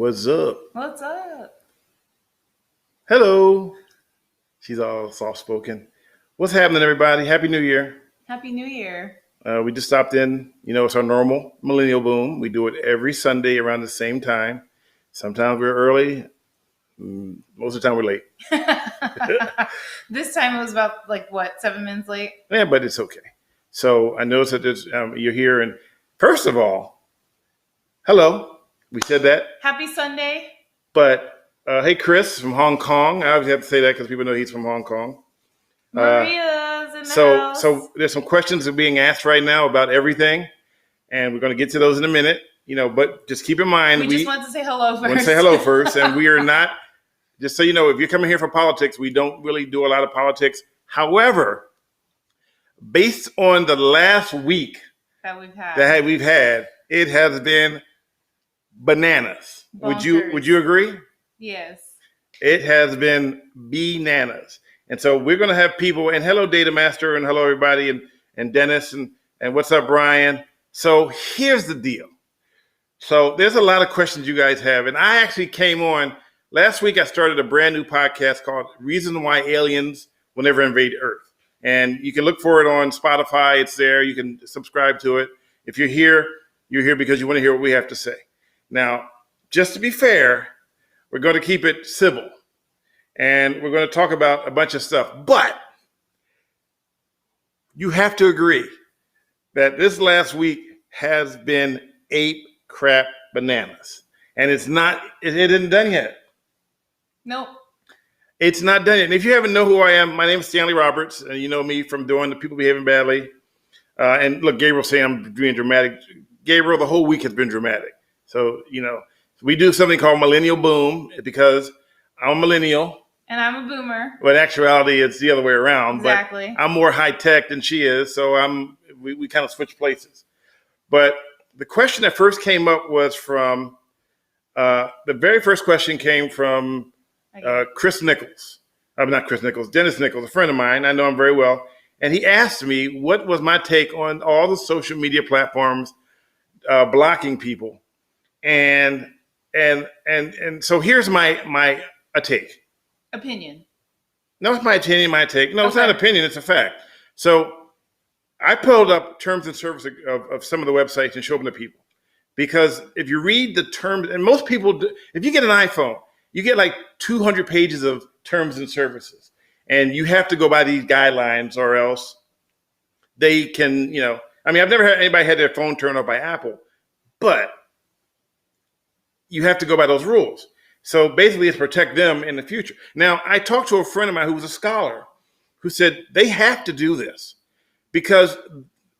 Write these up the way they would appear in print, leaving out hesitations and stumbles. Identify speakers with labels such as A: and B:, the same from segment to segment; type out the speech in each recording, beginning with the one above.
A: What's up?
B: What's up?
A: Hello. She's all soft-spoken. What's happening, everybody? Happy New Year.
B: Happy New Year.
A: We just stopped in. It's our normal Millennial Boom. We do it every Sunday around the same time. Sometimes we're early. Most of the time we're late.
B: This time it was about 7 minutes late?
A: Yeah, but it's okay. So I noticed that you're here. And first of all, hello. We said that.
B: Happy Sunday.
A: But hey, Chris from Hong Kong. I always have to say that because people know he's from Hong Kong.
B: Maria's in the house.
A: So there's some questions that are being asked right now about everything, and we're going to get to those in a minute. But just keep in mind
B: we just want to say hello first.
A: Want to say hello first, and we are not. Just so you know, if you're coming here for politics, we don't really do a lot of politics. However, based on the last week
B: that
A: we've had, it has been bananas.
B: Bonkers.
A: Would you agree?
B: Yes.
A: It has been bananas. And so we're going to have people, and hello, Data Master, and hello, everybody, and Dennis, and what's up, Brian? So here's the deal. So there's a lot of questions you guys have, and I actually came on, last week I started a brand new podcast called Reason Why Aliens Will Never Invade Earth. And you can look for it on Spotify. It's there. You can subscribe to it. If you're here because you want to hear what we have to say. Now, just to be fair, we're going to keep it civil. And we're going to talk about a bunch of stuff. But you have to agree that this last week has been ape crap bananas. And it isn't done yet.
B: Nope.
A: It's not done yet. And if you haven't know who I am, my name is Stanley Roberts. And you know me from doing The People Behaving Badly. And look, Gabriel saying I'm being dramatic. Gabriel, the whole week has been dramatic. So, we do something called Millennial Boom because I'm a millennial.
B: And I'm a boomer.
A: But in actuality, it's the other way around.
B: Exactly.
A: But I'm more high tech than she is, so we kind of switch places. But the question that first came up was from the very first question came from Chris Nichols. Not Chris Nichols, Dennis Nichols, a friend of mine. I know him very well, and he asked me what was my take on all the social media platforms blocking people, and so here's my take.
B: Opinion.
A: No, it's my opinion, my take. No,
B: Okay.
A: It's not an opinion, it's a fact. So I pulled up terms and service of some of the websites and showed them to people. Because if you read the terms, and most people, if you get an iPhone, you get like 200 pages of terms and services. And you have to go by these guidelines or else they can, I've never had anybody had their phone turned off by Apple, but you have to go by those rules. So basically it's protect them in the future. Now, I talked to a friend of mine who was a scholar who said they have to do this because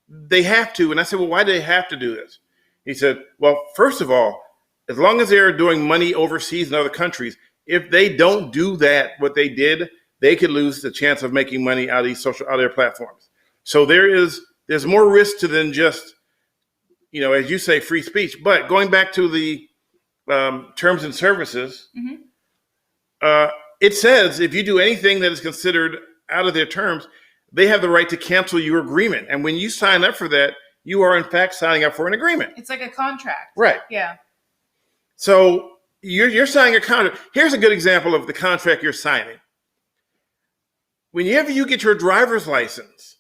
A: they have to. And I said, well, why do they have to do this? He said, well, first of all, as long as they're doing money overseas in other countries, if they don't do that, what they did, they could lose the chance of making money out of their platforms. So there's more risk to than just, as you say, free speech. But going back to the terms and services, it says if you do anything that is considered out of their terms, they have the right to cancel your agreement. And when you sign up for that, you are in fact signing up for an agreement.
B: It's like a contract.
A: Right.
B: Yeah.
A: So you're signing a contract. Here's a good example of the contract you're signing. Whenever you get your driver's license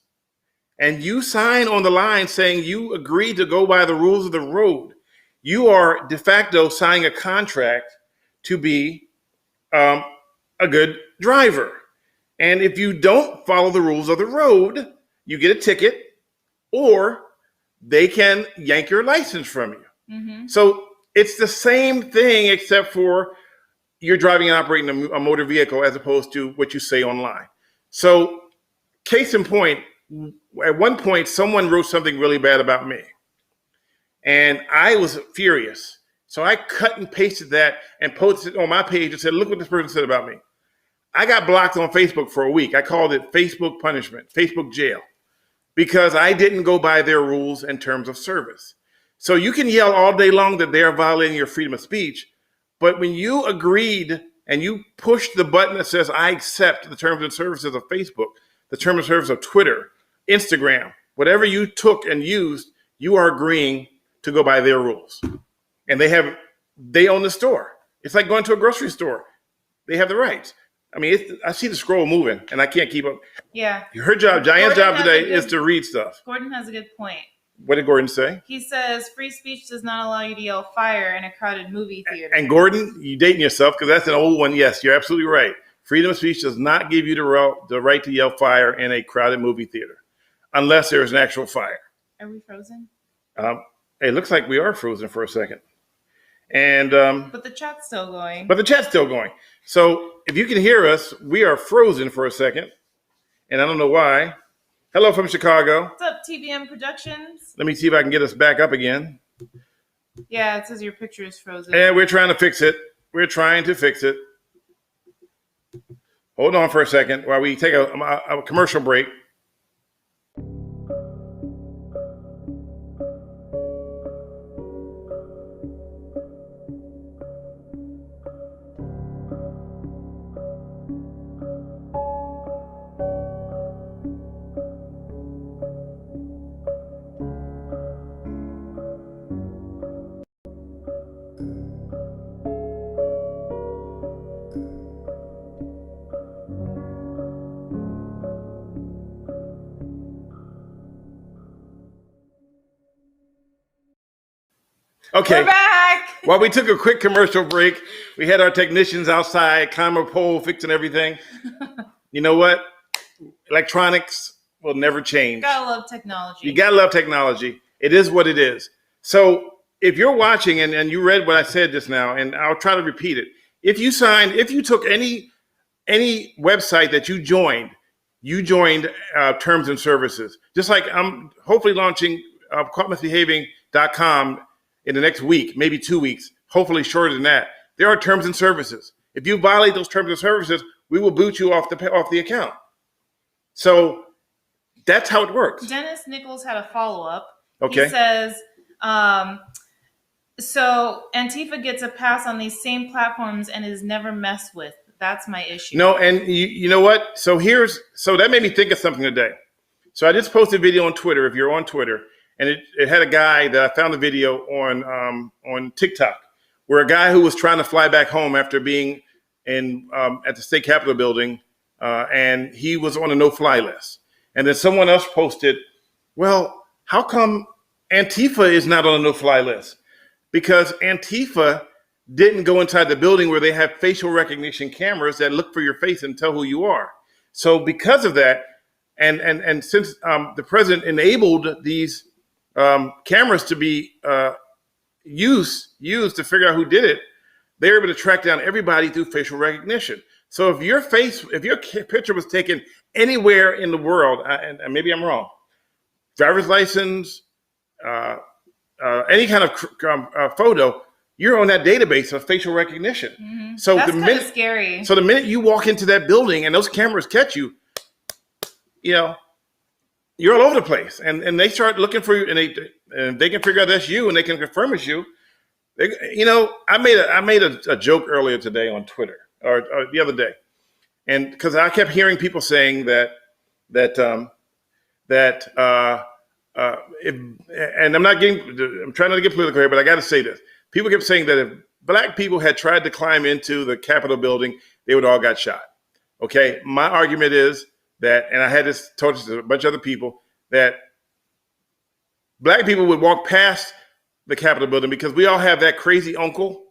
A: and you sign on the line saying you agree to go by the rules of the road, you are de facto signing a contract to be a good driver. And if you don't follow the rules of the road, you get a ticket or they can yank your license from you. Mm-hmm. So it's the same thing except for you're driving and operating a motor vehicle as opposed to what you say online. So case in point, at one point, someone wrote something really bad about me. And I was furious. So I cut and pasted that and posted it on my page and said, look what this person said about me. I got blocked on Facebook for a week. I called it Facebook punishment, Facebook jail, because I didn't go by their rules and terms of service. So you can yell all day long that they're violating your freedom of speech. But when you agreed and you pushed the button that says, I accept the terms and services of Facebook, the terms and services of Twitter, Instagram, whatever you took and used, you are agreeing to go by their rules. And they own the store. It's like going to a grocery store. They have the rights. I mean, I see the scroll moving, and I can't keep up.
B: Yeah.
A: Her job, Diane's
B: Gordon
A: job
B: has
A: today,
B: a good-
A: is to read stuff.
B: Gordon has a good point.
A: What did Gordon say?
B: He says free speech does not allow you to yell fire in a crowded movie theater.
A: And Gordon, you dating yourself because that's an old one. Yes, you're absolutely right. Freedom of speech does not give you the right to yell fire in a crowded movie theater, unless there is an actual fire.
B: Are we frozen?
A: It looks like we are frozen for a second. And
B: But the chat's still going.
A: But the chat's still going. So if you can hear us, we are frozen for a second. And I don't know why. Hello from Chicago.
B: What's up, TBM Productions?
A: Let me see if I can get us back up again.
B: Yeah, it says your picture is frozen.
A: And we're trying to fix it. We're trying to fix it. Hold on for a second while we take a commercial break. Okay.
B: We're back.
A: While we took a quick commercial break, we had our technicians outside, climb a pole, fixing everything. You know what? Electronics will never change.
B: Gotta love technology.
A: You gotta love technology. It is what it is. So if you're watching and you read what I said just now, and I'll try to repeat it. If you took any website that you joined terms and services. Just like I'm hopefully launching CaughtMisBehaving.com in the next week, maybe 2 weeks, hopefully shorter than that. There are terms and services. If you violate those terms and services, we will boot you off the account. So that's how it works.
B: Dennis Nichols had a follow-up.
A: Okay.
B: He says, so Antifa gets a pass on these same platforms and is never messed with. That's my issue.
A: No, and you know what? So that made me think of something today. So I just posted a video on Twitter, if you're on Twitter, and it had a guy that I found the video on TikTok, where a guy who was trying to fly back home after being at the state capitol building, and he was on a no-fly list. And then someone else posted, well, how come Antifa is not on a no-fly list? Because Antifa didn't go inside the building where they have facial recognition cameras that look for your face and tell who you are. So because of that, and since the president enabled these cameras to be used to figure out who did it, they were able to track down everybody through facial recognition. So if your picture was taken anywhere in the world, and maybe I'm wrong, driver's license, any kind of photo, you're on that database of facial recognition.
B: Mm-hmm.
A: So
B: that's kind of scary.
A: So the minute you walk into that building and those cameras catch you, you're all over the place, and they start looking for you, and they can figure out that's you, and they can confirm it's you. I made a joke earlier today on Twitter or the other day, and because I kept hearing people saying and I'm trying not to get political here, but I got to say this. People kept saying that if black people had tried to climb into the Capitol building, they would all got shot. Okay, my argument is that, and I had this told to a bunch of other people, that black people would walk past the Capitol building because we all have that crazy uncle,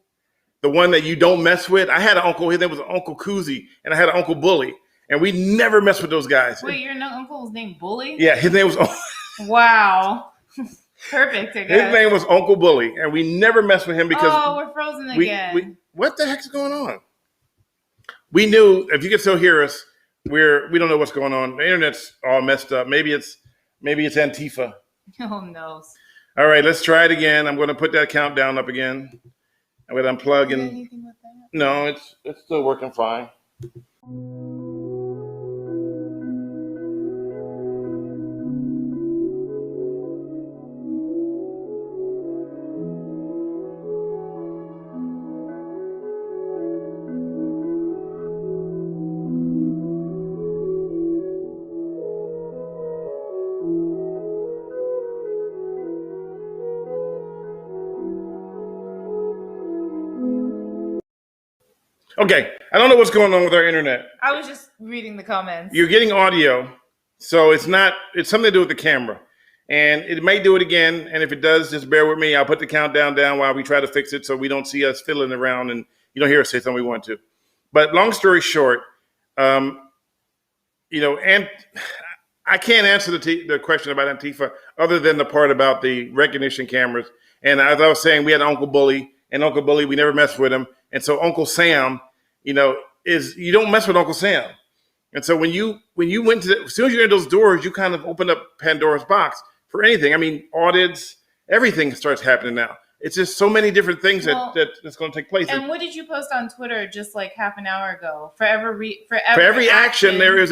A: the one that you don't mess with. I had an uncle, his name was Uncle Koozie, and I had an Uncle Bully, and we never mess with those guys.
B: Wait, your uncle was named Bully?
A: Yeah, his name was
B: Wow. Perfect, I guess.
A: His name was Uncle Bully, and we never messed with him because
B: we're frozen again.
A: What the heck's going on? We knew, if you could still hear us, we don't know what's going on. The internet's all messed up. Maybe it's Antifa.
B: Oh no.
A: All right, let's try it again. I'm going to put that countdown up again. I'm going to unplug and
B: Anything with that?
A: no, it's still working fine. Okay, I don't know what's going on with our internet.
B: I was just reading the comments.
A: You're getting audio, so it's something to do with the camera. And it may do it again, and if it does, just bear with me. I'll put the countdown down while we try to fix it so we don't see us fiddling around and you don't hear us say something we want to. But long story short, and I can't answer the question about Antifa other than the part about the recognition cameras. And as I was saying, we had Uncle Bully, and Uncle Bully, we never messed with him. And so Uncle Sam, you don't mess with Uncle Sam. And so when you went as soon as you're in those doors, you kind of open up Pandora's box for anything. I mean, audits, everything starts happening now. It's just so many different things that's going to take place.
B: And what did you post on Twitter just like half an hour ago? For every
A: action, there is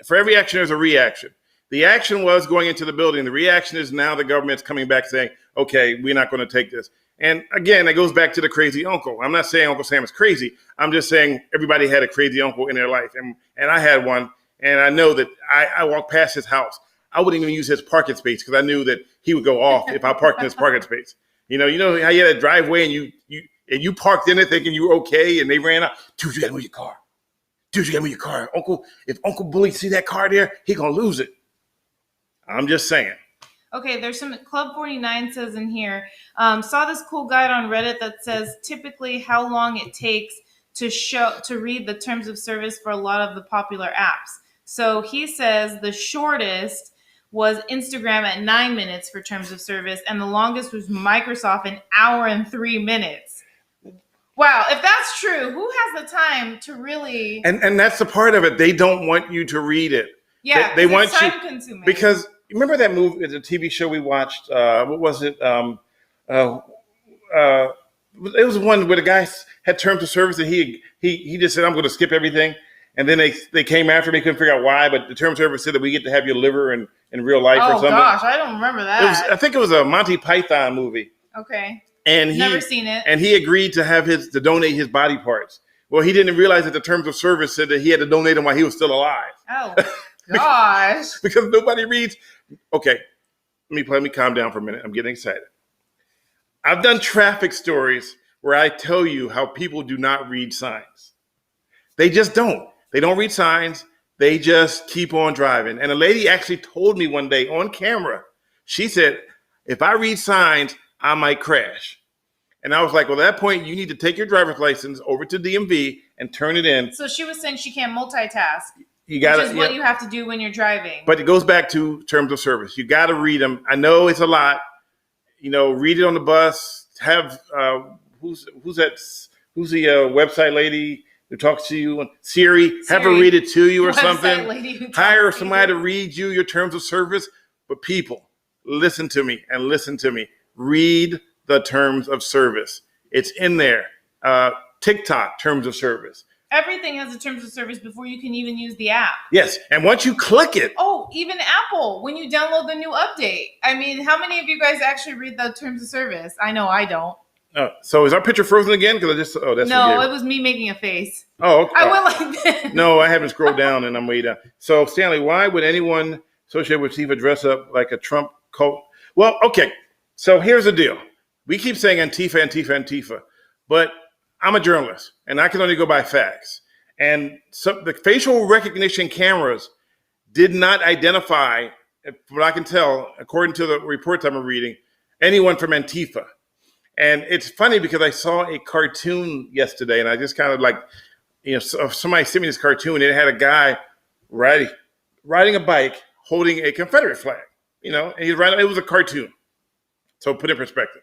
A: for every action, there's a reaction. The action was going into the building. The reaction is now the government's coming back saying, okay, we're not going to take this. And again, it goes back to the crazy uncle. I'm not saying Uncle Sam is crazy. I'm just saying everybody had a crazy uncle in their life. And I had one. And I know that I walked past his house. I wouldn't even use his parking space because I knew that he would go off if I parked in his parking space. You know how you had a driveway and you parked in it thinking you were okay and they ran out. Dude, you got to move your car. Dude, you got to move your car. If Uncle Bully see that car there, he going to lose it. I'm just saying.
B: Okay, there's some Club 49 says in here, saw this cool guide on Reddit that says typically how long it takes to read the terms of service for a lot of the popular apps. So he says the shortest was Instagram at 9 minutes for terms of service, and the longest was Microsoft, 1 hour and 3 minutes. Wow, if that's true, who has the time to really? And
A: that's the part of it. They don't want you to read it.
B: Yeah,
A: they want
B: time consuming.
A: Because remember that movie, the TV show we watched? What was it? It was one where the guy had terms of service and he just said, I'm going to skip everything. And then they came after me, couldn't figure out why, but the terms of service said that we get to have your liver in real life or something. Oh gosh,
B: I don't remember that.
A: I think it was a Monty Python movie.
B: Okay.
A: And
B: never seen it.
A: And he agreed to donate his body parts. Well, he didn't realize that the terms of service said that he had to donate them while he was still alive.
B: Oh gosh.
A: because nobody reads. Okay, let me calm down for a minute. I'm getting excited. I've done traffic stories where I tell you how people do not read signs. They just don't. They don't read signs. They just keep on driving. And a lady actually told me one day on camera, she said, if I read signs, I might crash. And I was like, well, at that point, you need to take your driver's license over to DMV and turn it in.
B: So she was saying she can't multitask.
A: Which is
B: what you have to do when you're driving.
A: But it goes back to terms of service. You got to read them. I know it's a lot. Read it on the bus. Have who's the website lady who talks to you? Siri. Have her read it to you or something. Hire somebody to read you your terms of service. But people, listen to me and listen to me. Read the terms of service. It's in there. TikTok terms of service.
B: Everything has a terms of service before you can even use the app.
A: Yes, and once you click it.
B: Oh, even Apple, when you download the new update. I mean, how many of you guys actually read the terms of service? I know I don't.
A: So is our picture frozen again? Because that's
B: no, it was me making a face.
A: Oh, okay.
B: I went like this.
A: No, I haven't scrolled down and I'm way down. So Stanley, why would anyone associated with Antifa dress up like a Trump cult? Well, okay. So here's the deal. We keep saying Antifa, but I'm a journalist and I can only go by facts. And so the facial recognition cameras did not identify, from what I can tell, according to the reports I'm reading, anyone from Antifa. And it's funny because I saw a cartoon yesterday and I just kind of like, somebody sent me this cartoon and it had a guy riding a bike holding a Confederate flag, and it was a cartoon. So put it in perspective.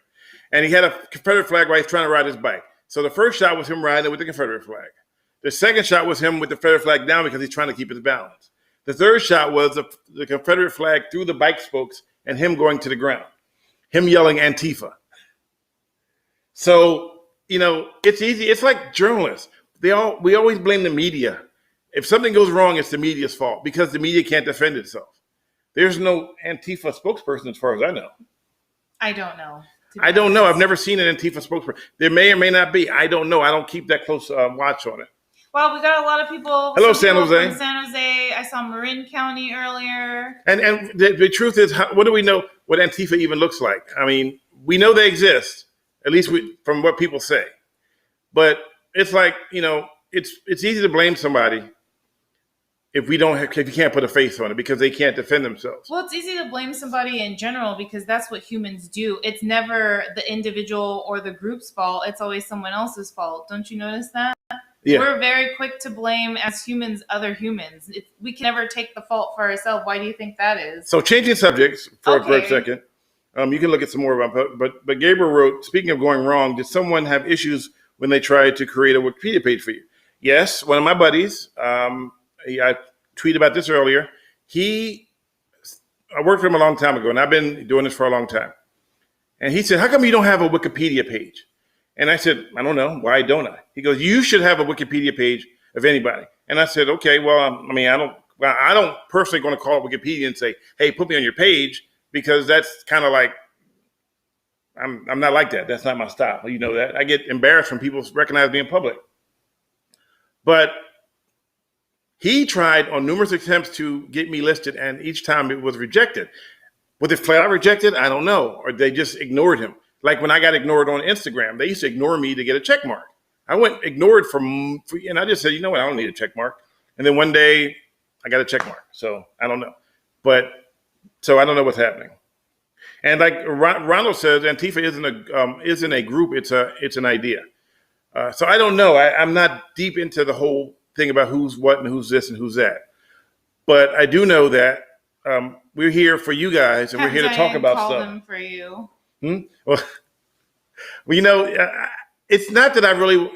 A: And he had a Confederate flag while he's trying to ride his bike. So the first shot was him riding with the Confederate flag. The second shot was him with the Confederate flag down because he's trying to keep his balance. The third shot was the Confederate flag through the bike spokes and him going to the ground, him yelling Antifa. So, it's easy. It's like journalists. We always blame the media. If something goes wrong, it's the media's fault because the media can't defend itself. There's no Antifa spokesperson as far as I know.
B: I don't know.
A: I don't know. I've never seen an Antifa spokesperson. There may or may not be. I don't know. I don't keep that close watch on it.
B: Well, we got a lot of people.
A: Hello, San Jose.
B: From San Jose. I saw Marin County earlier.
A: And the truth is, what do we know what Antifa even looks like? I mean, we know they exist, at least from what people say. But it's like, it's easy to blame somebody if you can't put a face on it because they can't defend themselves.
B: Well, it's easy to blame somebody in general because that's what humans do. It's never the individual or the group's fault. It's always someone else's fault. Don't you notice that?
A: Yeah.
B: We're very quick to blame as humans other humans. We can never take the fault for ourselves. Why do you think that is?
A: So changing subjects for
B: Okay.
A: a second. You can look at some more about, but Gabriel wrote, speaking of going wrong, did someone have issues when they tried to create a Wikipedia page for you? Yes, one of my buddies. I tweeted about this earlier. I worked for him a long time ago, and I've been doing this for a long time. And he said, "How come you don't have a Wikipedia page?" And I said, "I don't know. Why don't I?" He goes, "You should have a Wikipedia page of anybody." And I said, "Okay, well, I don't personally going to call it Wikipedia and say, 'Hey, put me on your page,' because that's kind of like, I'm not like that. That's not my style. You know that. I get embarrassed when people recognize me in public." But he tried on numerous attempts to get me listed, and each time it was rejected. Was it flat out rejected? I don't know. Or they just ignored him. Like when I got ignored on Instagram, they used to ignore me to get a check mark. I went ignored and I just said, you know what? I don't need a check mark. And then one day I got a check mark. So I don't know. So I don't know what's happening. And like Ronald says, Antifa isn't a group. It's an idea. So I don't know. I'm not deep into the whole thing about who's what and who's this and who's that. But I do know that we're here for you guys, and we're here to talk about
B: call
A: stuff.
B: them for you.
A: Well, it's not that I really,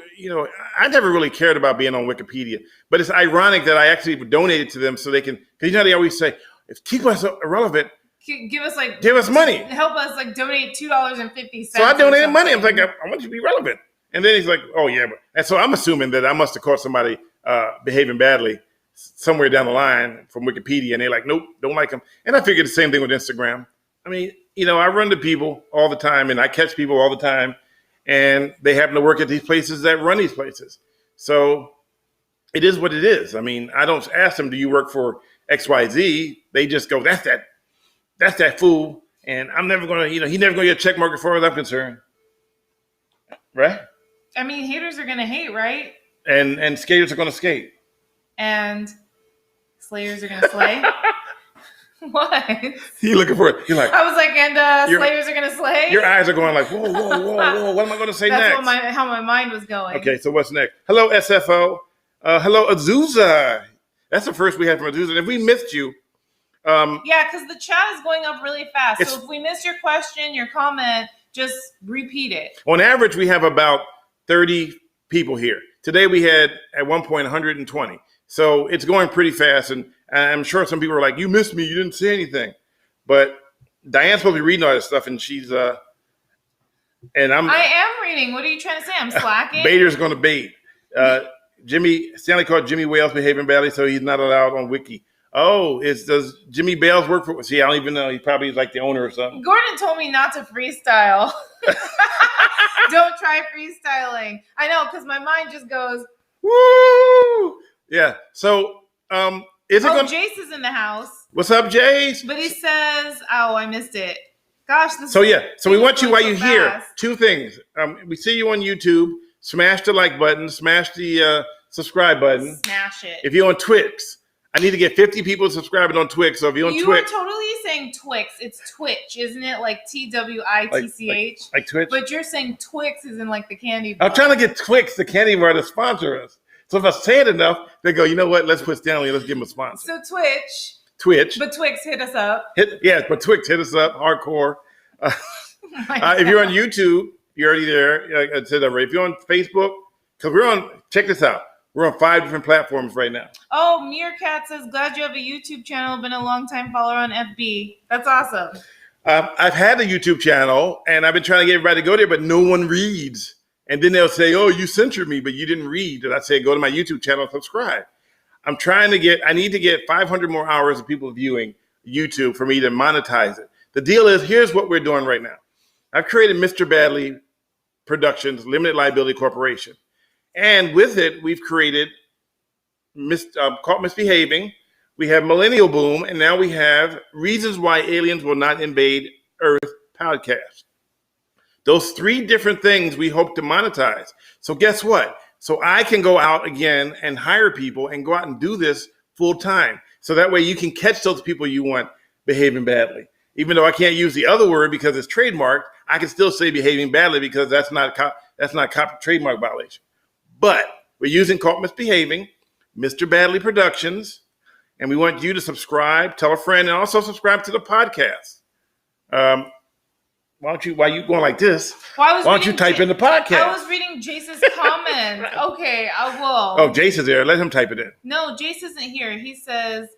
A: I never really cared about being on Wikipedia. But it's ironic that I actually donated to them so they can, because they always say, if keep us irrelevant,
B: give us
A: money.
B: Help us donate $2.50.
A: So I donated money. I'm like, I want you to be relevant. And then he's like, oh yeah. And so I'm assuming that I must have caught somebody behaving badly somewhere down the line from Wikipedia, and they're like, nope, don't like them. And I figured the same thing with Instagram. I mean, I run to people all the time, and I catch people all the time, and they happen to work at these places that run these places. So it is what it is. I mean, I don't ask them, do you work for XYZ? They just go, that's that fool, and I'm never going to, he's never going to get a check mark as far as I'm concerned. Right?
B: I mean, haters are going to hate, right?
A: And skaters are going to skate.
B: And slayers are going to slay. What?
A: You looking for it? You're like,
B: I was like, and slayers are going to slay?
A: Your eyes are going like, whoa, whoa, whoa, whoa. What am I going to say next?
B: That's how my mind was going.
A: Okay, so what's next? Hello, SFO. Hello, Azusa. That's the first we had from Azusa. And if we missed you.
B: Yeah, because the chat is going up really fast. So if we miss your question, your comment, just repeat it.
A: On average, we have about 30 people here. Today we had at one point 120. So it's going pretty fast. And I'm sure some people are like, you missed me. You didn't say anything. But Diane's supposed to be reading all this stuff. And she's, I am
B: reading. What are you trying to say? I'm slacking?
A: Bader's going to bait. Stanley called Jimmy Wales behaving badly, so he's not allowed on Wiki. Oh, does Jimmy Bales work for? See, I don't even know. He probably is like the owner or something.
B: Gordon told me not to freestyle. Don't try freestyling. I know, because my mind just goes,
A: woo! Yeah. So,
B: Jace is in the house.
A: What's up, Jace?
B: But he says, I missed it. Gosh,
A: So we want you while you're here. Two things. We see you on YouTube. Smash the like button. Smash the subscribe button.
B: Smash it.
A: If you're on Twix, I need to get 50 people subscribing on Twix. So if you're on Twix.
B: You are totally saying Twix. It's Twitch, isn't it? Like TWITCH.
A: Like Twitch?
B: But you're saying Twix is in like the candy bar.
A: I'm trying to get Twix, the candy bar, to sponsor us. So if I say it enough, they go, you know what? Let's put Stanley, let's give him a sponsor.
B: So
A: Twitch.
B: But Twix, hit us up.
A: But Twix, hit us up, hardcore. If you're on YouTube, you're already there. Like I said already. If you're on Facebook, because check this out. We're on 5 different platforms right now.
B: Oh, Meerkat says, glad you have a YouTube channel. Been a long time follower on FB. That's awesome.
A: I've had a YouTube channel, and I've been trying to get everybody to go there, but no one reads. And then they'll say, oh, you censored me, but you didn't read. And I say, go to my YouTube channel and subscribe. I need to get 500 more hours of people viewing YouTube for me to monetize it. The deal is, here's what we're doing right now. I've created Mr. Badley Productions, Limited Liability Corporation. And with it, we've created Caught Misbehaving. We have Milliennal Boom. And now we have Reasons Why Aliens Will Not Invade Earth podcast. Those 3 different things we hope to monetize. So guess what? So I can go out again and hire people and go out and do this full time. So that way you can catch those people you want behaving badly. Even though I can't use the other word because it's trademarked, I can still say behaving badly because that's not trademark violation. But we're using Caught Misbehaving, Mr. Badly Productions, and we want you to subscribe, tell a friend, and also subscribe to the podcast. While you going like this, why don't you type in the podcast?
B: I was reading Jace's comment. Okay, I will.
A: Oh, Jace is there. Let him type it in.
B: No, Jace isn't here. He said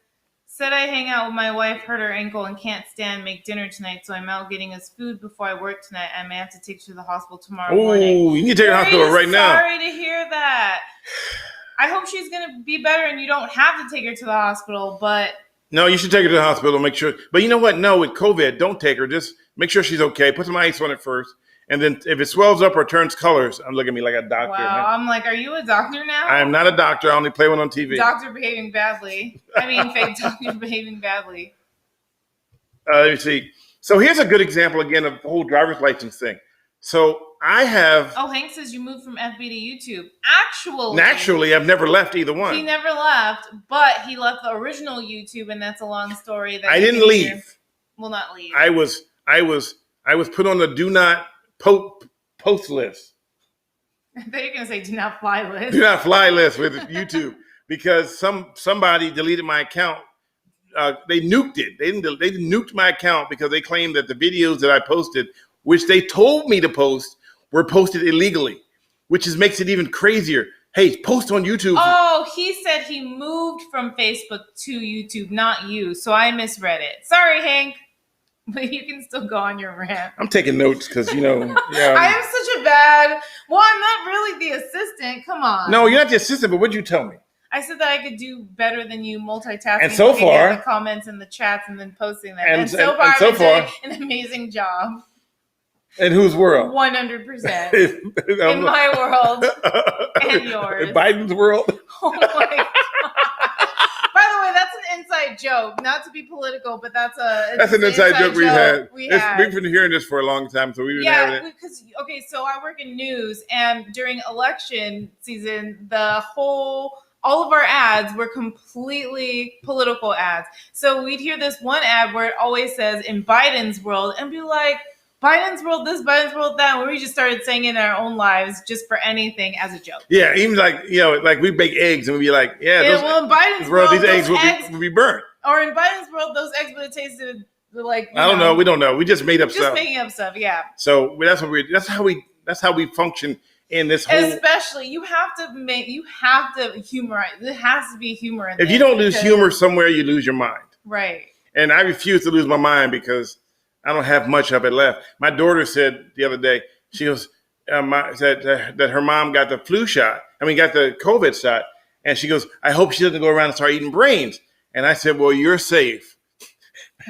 B: I hang out with my wife, hurt her ankle, and can't make dinner tonight, so I'm out getting us food before I work tonight. I may have to take her to the hospital tomorrow morning.
A: Oh, you need to take her to the hospital right now.
B: Sorry to hear that. I hope she's going to be better and you don't have to take her to the hospital, but...
A: No, you should take her to the hospital, make sure. But you know what? No, with COVID, don't take her. Just make sure she's okay. Put some ice on it first. And then if it swells up or turns colors, I'm looking at me like a doctor.
B: Wow, I'm like, are you a doctor now?
A: I am not a doctor. I only play one on TV.
B: Doctor behaving badly. I mean, fake doctor behaving badly.
A: Let me see. So here's a good example, again, of the whole driver's license thing. So I have...
B: Oh, Hank says you moved from FB to YouTube.
A: Actually, I've never left either one.
B: He never left, but he left the original YouTube, and that's a long story. That
A: I didn't leave.
B: Well, not leave.
A: I was put on the do not post list.
B: I thought you were going to say do not fly list.
A: Do not fly list with YouTube because somebody deleted my account. They nuked it. They nuked my account because they claimed that the videos that I posted, which they told me to post, were posted illegally, which makes it even crazier. Hey, post on YouTube.
B: Oh, he said he moved from Facebook to YouTube, not you. So I misread it. Sorry, Hank. But you can still go on your rant.
A: I'm taking notes because,
B: I am such a bad... Well, I'm not really the assistant. Come on.
A: No, you're not the assistant, but what'd you tell me?
B: I said that I could do better than you multitasking.
A: And so far...
B: the comments and the chats and then posting them.
A: And
B: so far, I've been doing an amazing job.
A: In whose world?
B: 100%. In my world and yours.
A: In Biden's world?
B: Oh, my God. By the way, that's an inside joke. Not to be political, but that's an inside joke
A: we've had.
B: We've
A: been hearing this for a long time, so we've been having it.
B: Because so I work in news, and during election season, all of our ads were completely political ads. So we'd hear this one ad where it always says "in Biden's world," and be like, Biden's world this, Biden's world that, where we just started saying in our own lives just for anything as a joke.
A: Yeah, even like we bake eggs and we'd be like,
B: well, in Biden's world,
A: these eggs will be burnt.
B: Or in Biden's world, those eggs would have tasted like...
A: I don't know. We don't know. We just made up stuff.
B: Just making up stuff, yeah.
A: So that's how we function in this whole...
B: Especially, you have to humorize. There has to be humor in
A: If you don't lose humor somewhere, you lose your mind.
B: Right.
A: And I refuse to lose my mind because I don't have much of it left. My daughter said the other day, she goes, said that her mom got the got the COVID shot. And she goes, I hope she doesn't go around and start eating brains. And I said, well, you're safe.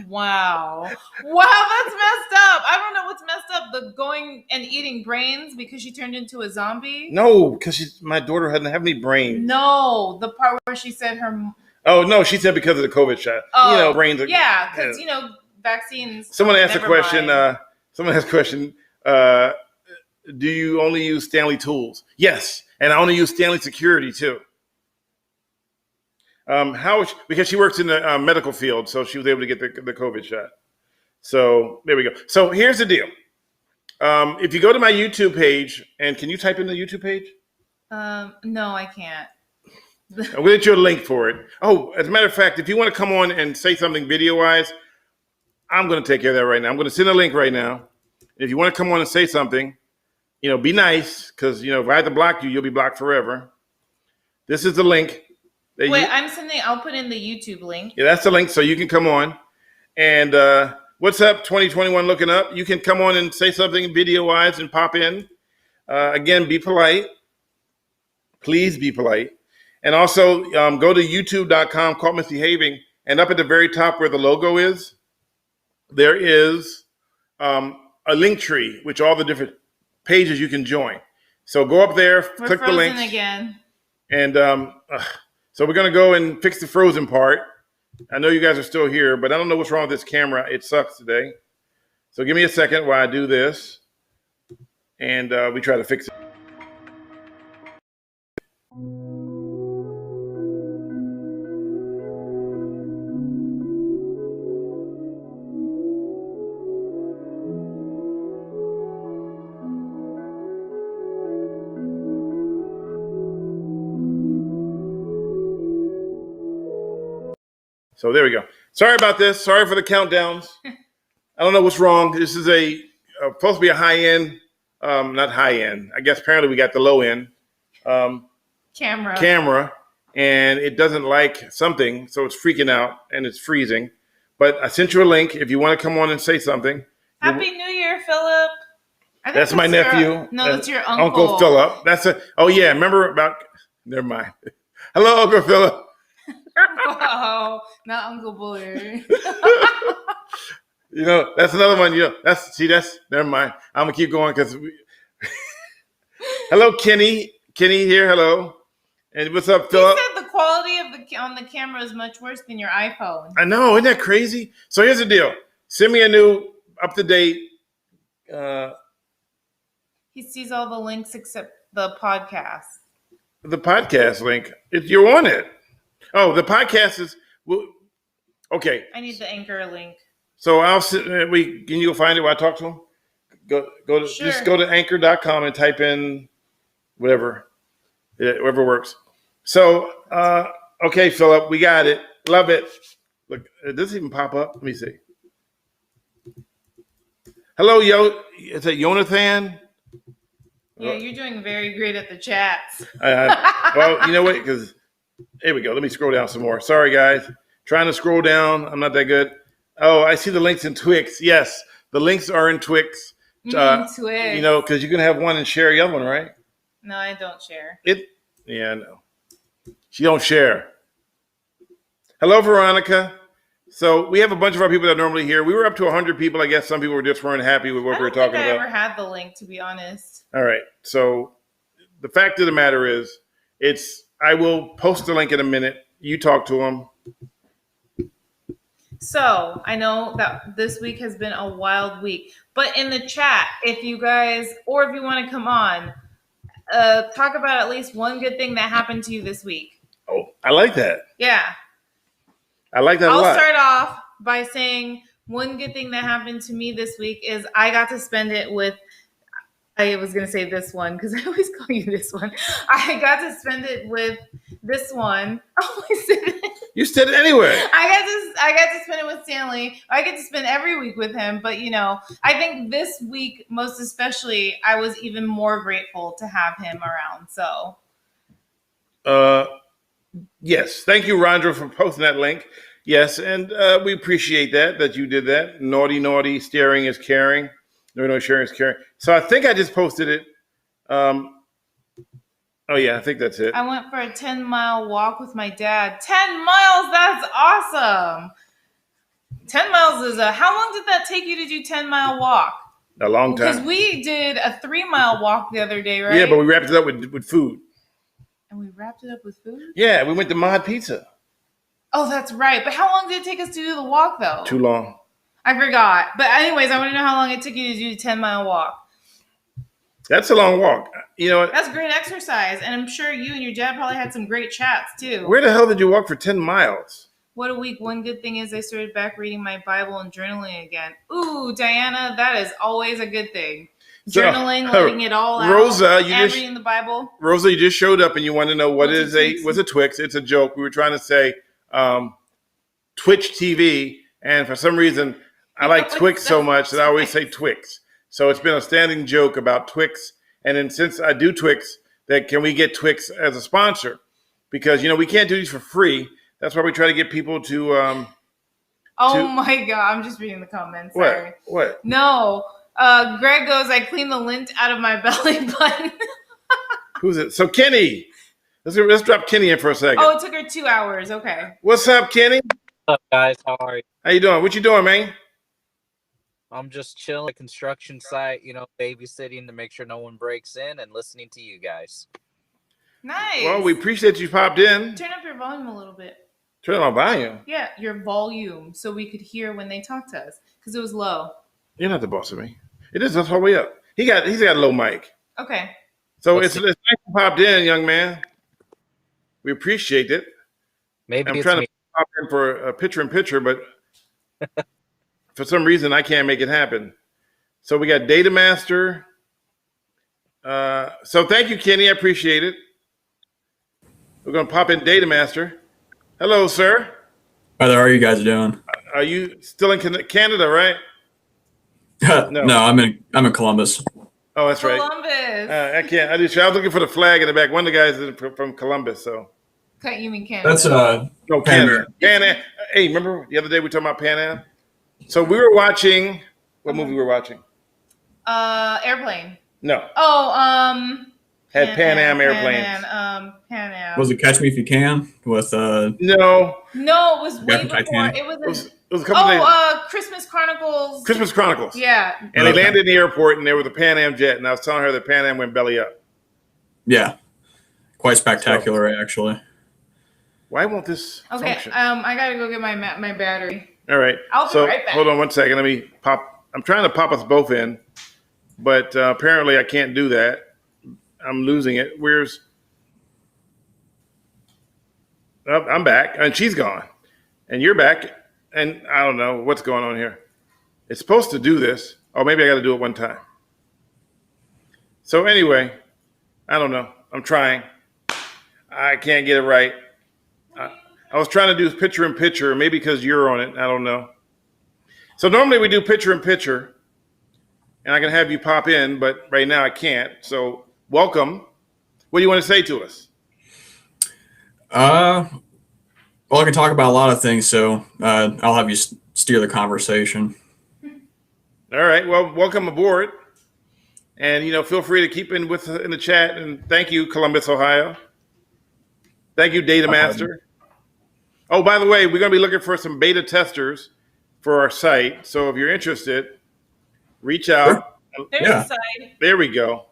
B: Wow, that's messed up. I don't know what's messed up, the going and eating brains because she turned into a zombie.
A: No, because my daughter doesn't have any brains.
B: No, the part where she said her...
A: Oh, no, she said because of the COVID shot.
B: Oh,
A: brains are...
B: Yeah, because, vaccines...
A: Someone asked a question, do you only use Stanley tools? Yes, and I only use Stanley security too. Because she works in the medical field, so she was able to get the COVID shot. So there we go. So here's the deal. If you go to my YouTube page, and can you type in the YouTube page?
B: No, I can't.
A: I'll get you a link for it. Oh, as a matter of fact, if you want to come on and say something video-wise, I'm going to take care of that right now. I'm going to send a link right now. If you want to come on and say something, be nice, because, if I have to block you, you'll be blocked forever. This is the link.
B: I'll put in the YouTube link.
A: Yeah, that's the link, so you can come on. And what's up, 2021 looking up? You can come on and say something video-wise and pop in. Again, be polite. Please be polite. And also go to youtube.com, Caught Misbehaving, and up at the very top where the logo is, there is a link tree, which all the different pages you can join. So go up there, click the link.
B: Again.
A: And so we're going to go and fix the frozen part. I know you guys are still here, but I don't know what's wrong with this camera. It sucks today. So give me a second while I do this. and we try to fix it. So there we go. Sorry about this. Sorry for the countdowns. I don't know what's wrong. This is supposed to be a high end, not high end. I guess apparently we got the low end camera, and it doesn't like something, so it's freaking out and it's freezing. But I sent you a link if you want to come on and say something.
B: Happy New Year, Philip.
A: That's my nephew.
B: That's your uncle.
A: Uncle Philip. Oh yeah, remember about? Never mind. Hello, Uncle Philip.
B: Whoa, not Uncle Buller.
A: That's another one. That's never mind. I'm gonna keep going because. Hello, Kenny. Kenny here. Hello. And what's up, Philip?
B: He said the quality on the camera is much worse than your iPhone.
A: I know, isn't that crazy? So here's the deal. Send me a new, up to date.
B: He sees all the links except the podcast.
A: The podcast link. You're on it. Oh, the podcast is okay.
B: I need the Anchor link.
A: So can you go find it while I talk to him? Just go to anchor.com and type in whatever works. So okay, Philip, we got it. Love it. Look, it doesn't even pop up. Let me see. Hello, is it Jonathan?
B: Yeah, you're doing very great at the chats.
A: Well, you know what? Because here we go. Let me scroll down some more. Sorry, guys. Trying to scroll down. I'm not that good. Oh, I see the links in Twix. Yes, the links are in Twix.
B: Twix.
A: Because you can have one and share the other one, right?
B: No, I don't share.
A: Yeah, I know. She don't share. Hello, Veronica. So we have a bunch of our people that are normally here. We were up to 100 people. I guess some people weren't happy with what we were talking about.
B: I don't think I ever had the link, to be honest.
A: All right. So the fact of the matter is, I will post the link in a minute. You talk to them.
B: So I know that this week has been a wild week, but in the chat, if you guys, or if you want to come on, talk about at least one good thing that happened to you this week.
A: Oh, I like that.
B: Yeah.
A: I like that a lot.
B: I'll start off by saying one good thing that happened to me this week is I got to spend it with, I was going to say this one because I always call you this one. I got to spend it with this one. I always said it.
A: You said it anyway.
B: I got to spend it with Stanley. I get to spend every week with him, but I think this week most especially, I was even more grateful to have him around. So,
A: yes, thank you, Rondra, for posting that link. Yes, and we appreciate that you did that. Naughty, staring is caring. No, sharing is caring. So I think I just posted it. Oh yeah, I think that's it.
B: I went for a 10-mile walk with my dad. 10 miles, that's awesome. 10 miles is how long did that take you to do 10-mile walk?
A: A long time.
B: Because we did a 3-mile walk the other day, right?
A: Yeah, but we wrapped it up with food.
B: And we wrapped it up with food?
A: Yeah, we went to Mod Pizza.
B: Oh, that's right. But how long did it take us to do the walk, though?
A: Too long.
B: I forgot. But anyways, I want to know how long it took you to do the 10-mile walk.
A: That's a long walk.
B: That's great exercise. And I'm sure you and your dad probably had some great chats, too.
A: Where the hell did you walk for 10 miles?
B: What a week. One good thing is I started back reading my Bible and journaling again. Ooh, Diana, that is always a good thing. Journaling, letting it all out.
A: Rosa,
B: reading the Bible.
A: Rosa, you just showed up and you want to know what's a Twix. It's a joke. We were trying to say Twitch TV, and for some reason I like Twix so much that I always say Twix. So it's been a standing joke about Twix. And then since I do Twix, can we get Twix as a sponsor? Because, we can't do these for free. That's why we try to get people to.
B: My God. I'm just reading the comments. Sorry.
A: What?
B: No. Greg goes, I cleaned the lint out of my belly button.
A: Who's it? So Kenny. Let's drop Kenny in for a second.
B: Oh, it took her 2 hours. Okay.
A: What's up, Kenny?
C: What's up, guys? How are you?
A: How you doing? What you doing, man?
C: I'm just chilling at the construction site, babysitting to make sure no one breaks in and listening to you guys.
B: Nice.
A: Well, we appreciate you popped in.
B: Turn up your volume a little bit.
A: Turn on volume?
B: Yeah, your volume, so we could hear when they talk to us, because it was low.
A: You're not the boss of me. It is. That's all the way up. He's got a low mic.
B: Okay.
A: So it's nice you popped in, young man. We appreciate it.
C: Maybe
A: I'm
C: it's
A: trying
C: me.
A: to pop in for a picture-in-picture, but for some reason I can't make it happen. So we got Data Master. So thank you, Kenny. I appreciate it. We're going to pop in Data Master. Hello, sir.
D: Hi there, how are you guys doing?
A: Are you still in Canada, right? No.
D: No, I'm in Columbus.
A: Oh, that's right.
B: Columbus.
A: I can't. I was looking for the flag in the back. One of the guys is from Columbus, so.
B: You mean Canada?
D: That's
A: No, Canada. Pan Am. Hey, remember the other day we were talking about Pan Am? So we were watching. What movie we were watching?
B: Airplane.
A: No.
B: Oh,
A: Had Pan Am airplanes.
B: Pan Am.
D: Was it Catch Me If You Can with
A: No.
B: No, it was way
D: from
B: before.
D: Titanic.
B: It was.
A: It was a couple days.
B: Christmas Chronicles.
A: Christmas Chronicles.
B: Yeah.
A: And they
D: Okay.
A: landed in the airport, and there was a Pan Am jet, and I was telling her that Pan Am went belly up.
D: Yeah, quite spectacular actually.
A: Why won't this
B: Okay.
A: function?
B: I gotta go get my battery.
A: All right.
B: I'll be
A: So
B: right back.
A: hold on one second. Let me pop. I'm trying to pop us both in, but apparently I can't do that. I'm losing it. Oh, I'm back, and she's gone, and you're back, and I don't know what's going on here. It's supposed to do this. Oh, maybe I got to do it one time. So anyway, I don't know. I'm trying. I can't get it right. I was trying to do picture-in-picture, maybe because you're on it. I don't know. So normally we do picture-in-picture, and I can have you pop in, but right now I can't. So welcome. What do you want to say to us?
D: Well, I can talk about a lot of things, so I'll have you steer the conversation.
A: All right. Well, welcome aboard, and feel free to keep in the chat. And thank you, Columbus, Ohio. Thank you, Data Master. Oh, by the way, we're going to be looking for some beta testers for our site. So if you're interested, reach out.
B: There's
D: Yeah.
B: the side.
A: There we go.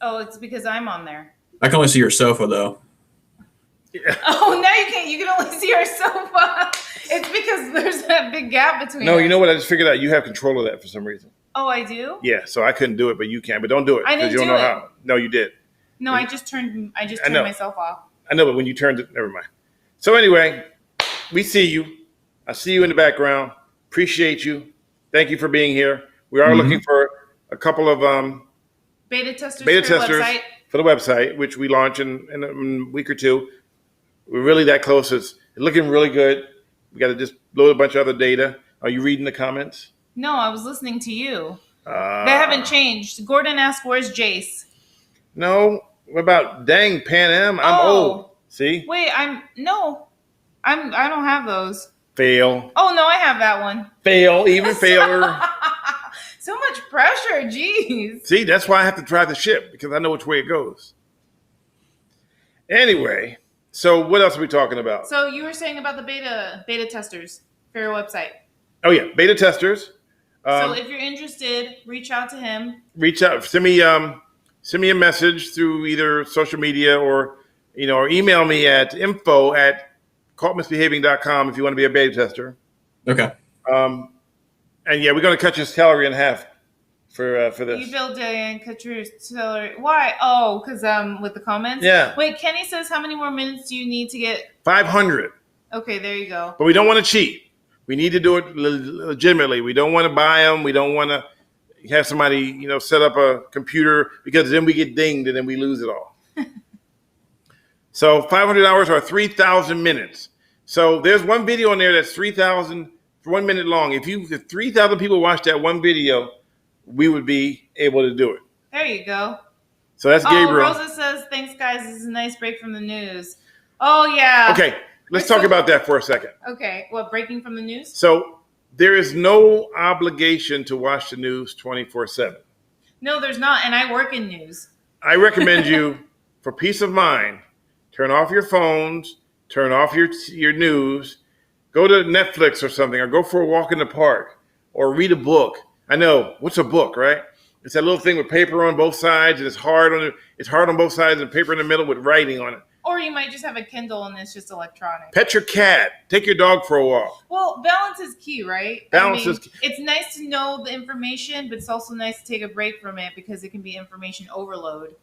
B: Oh, it's because I'm on there.
D: I can only see your sofa though.
A: Yeah.
B: Oh, now you can't. You can only see our sofa. It's because there's that big gap between
A: No,
B: us.
A: you know what? I just figured out you have control of that for some reason.
B: Oh, I do?
A: Yeah, so I couldn't do it, but you can. But don't do it
B: I
A: because
B: didn't
A: you don't
B: do
A: know
B: it.
A: how. No, you did.
B: No, I just turned
A: I know.
B: myself off.
A: I know, but when you turned it, never mind. So anyway, we see you. I see you in the background. Appreciate you. Thank you for being here. We are looking for a couple of
B: Beta testers
A: beta
B: for
A: testers
B: the website.
A: for the website, which we launch in a week or two. We're really that close. It's looking really good. We got to just load a bunch of other data. Are you reading the comments?
B: No, I was listening to you. They haven't changed. Gordon asked, "Where's Jace?"
A: No. What about dang Pan Am? I'm old. See?
B: Wait, I don't have those.
A: Fail.
B: Oh no, I have that one.
A: Fail. Even failure.
B: So much pressure, jeez.
A: See, that's why I have to drive the ship, because I know which way it goes. Anyway, so what else are we talking about?
B: So you were saying about the beta testers for your website.
A: Oh yeah, beta testers.
B: So if you're interested, reach out to him.
A: Reach out, send me a message through either social media or email me at info@caughtmisbehaving.com if you want to be a beta tester.
D: Okay.
A: And yeah, we're going to cut your salary in half for this.
B: You build Diane, cut your salary. Why? Oh, because with the comments.
A: Yeah.
B: Wait, Kenny says how many more minutes do you need to get?
A: 500.
B: Okay, there you go.
A: But we don't want to cheat. We need to do it legitimately. We don't want to buy them. We don't want to have somebody, set up a computer, because then we get dinged and then we lose it all. So 500 hours are 3,000 minutes. So there's one video on there that's 3,000 for 1 minute long. If 3,000 people watch that one video, we would be able to do it.
B: There you go.
A: So that's Gabriel.
B: Oh, Rosa says, "Thanks, guys. This is a nice break from the news." Oh yeah.
A: Okay, let's talk about that for a second.
B: Okay, what, breaking from the news?
A: So there is no obligation to watch the news 24/7.
B: No, there's not, and I work in news.
A: I recommend you, for peace of mind, turn off your phones, turn off your news, go to Netflix or something, or go for a walk in the park, or read a book. I know, what's a book, right? It's that little thing with paper on both sides, and it's hard on both sides, and paper in the middle with writing on it.
B: Or you might just have a Kindle and it's just electronic.
A: Pet your cat. Take your dog for a walk.
B: Well, balance is key, right?
A: Balance is key.
B: It's nice to know the information, but it's also nice to take a break from it because it can be information overload.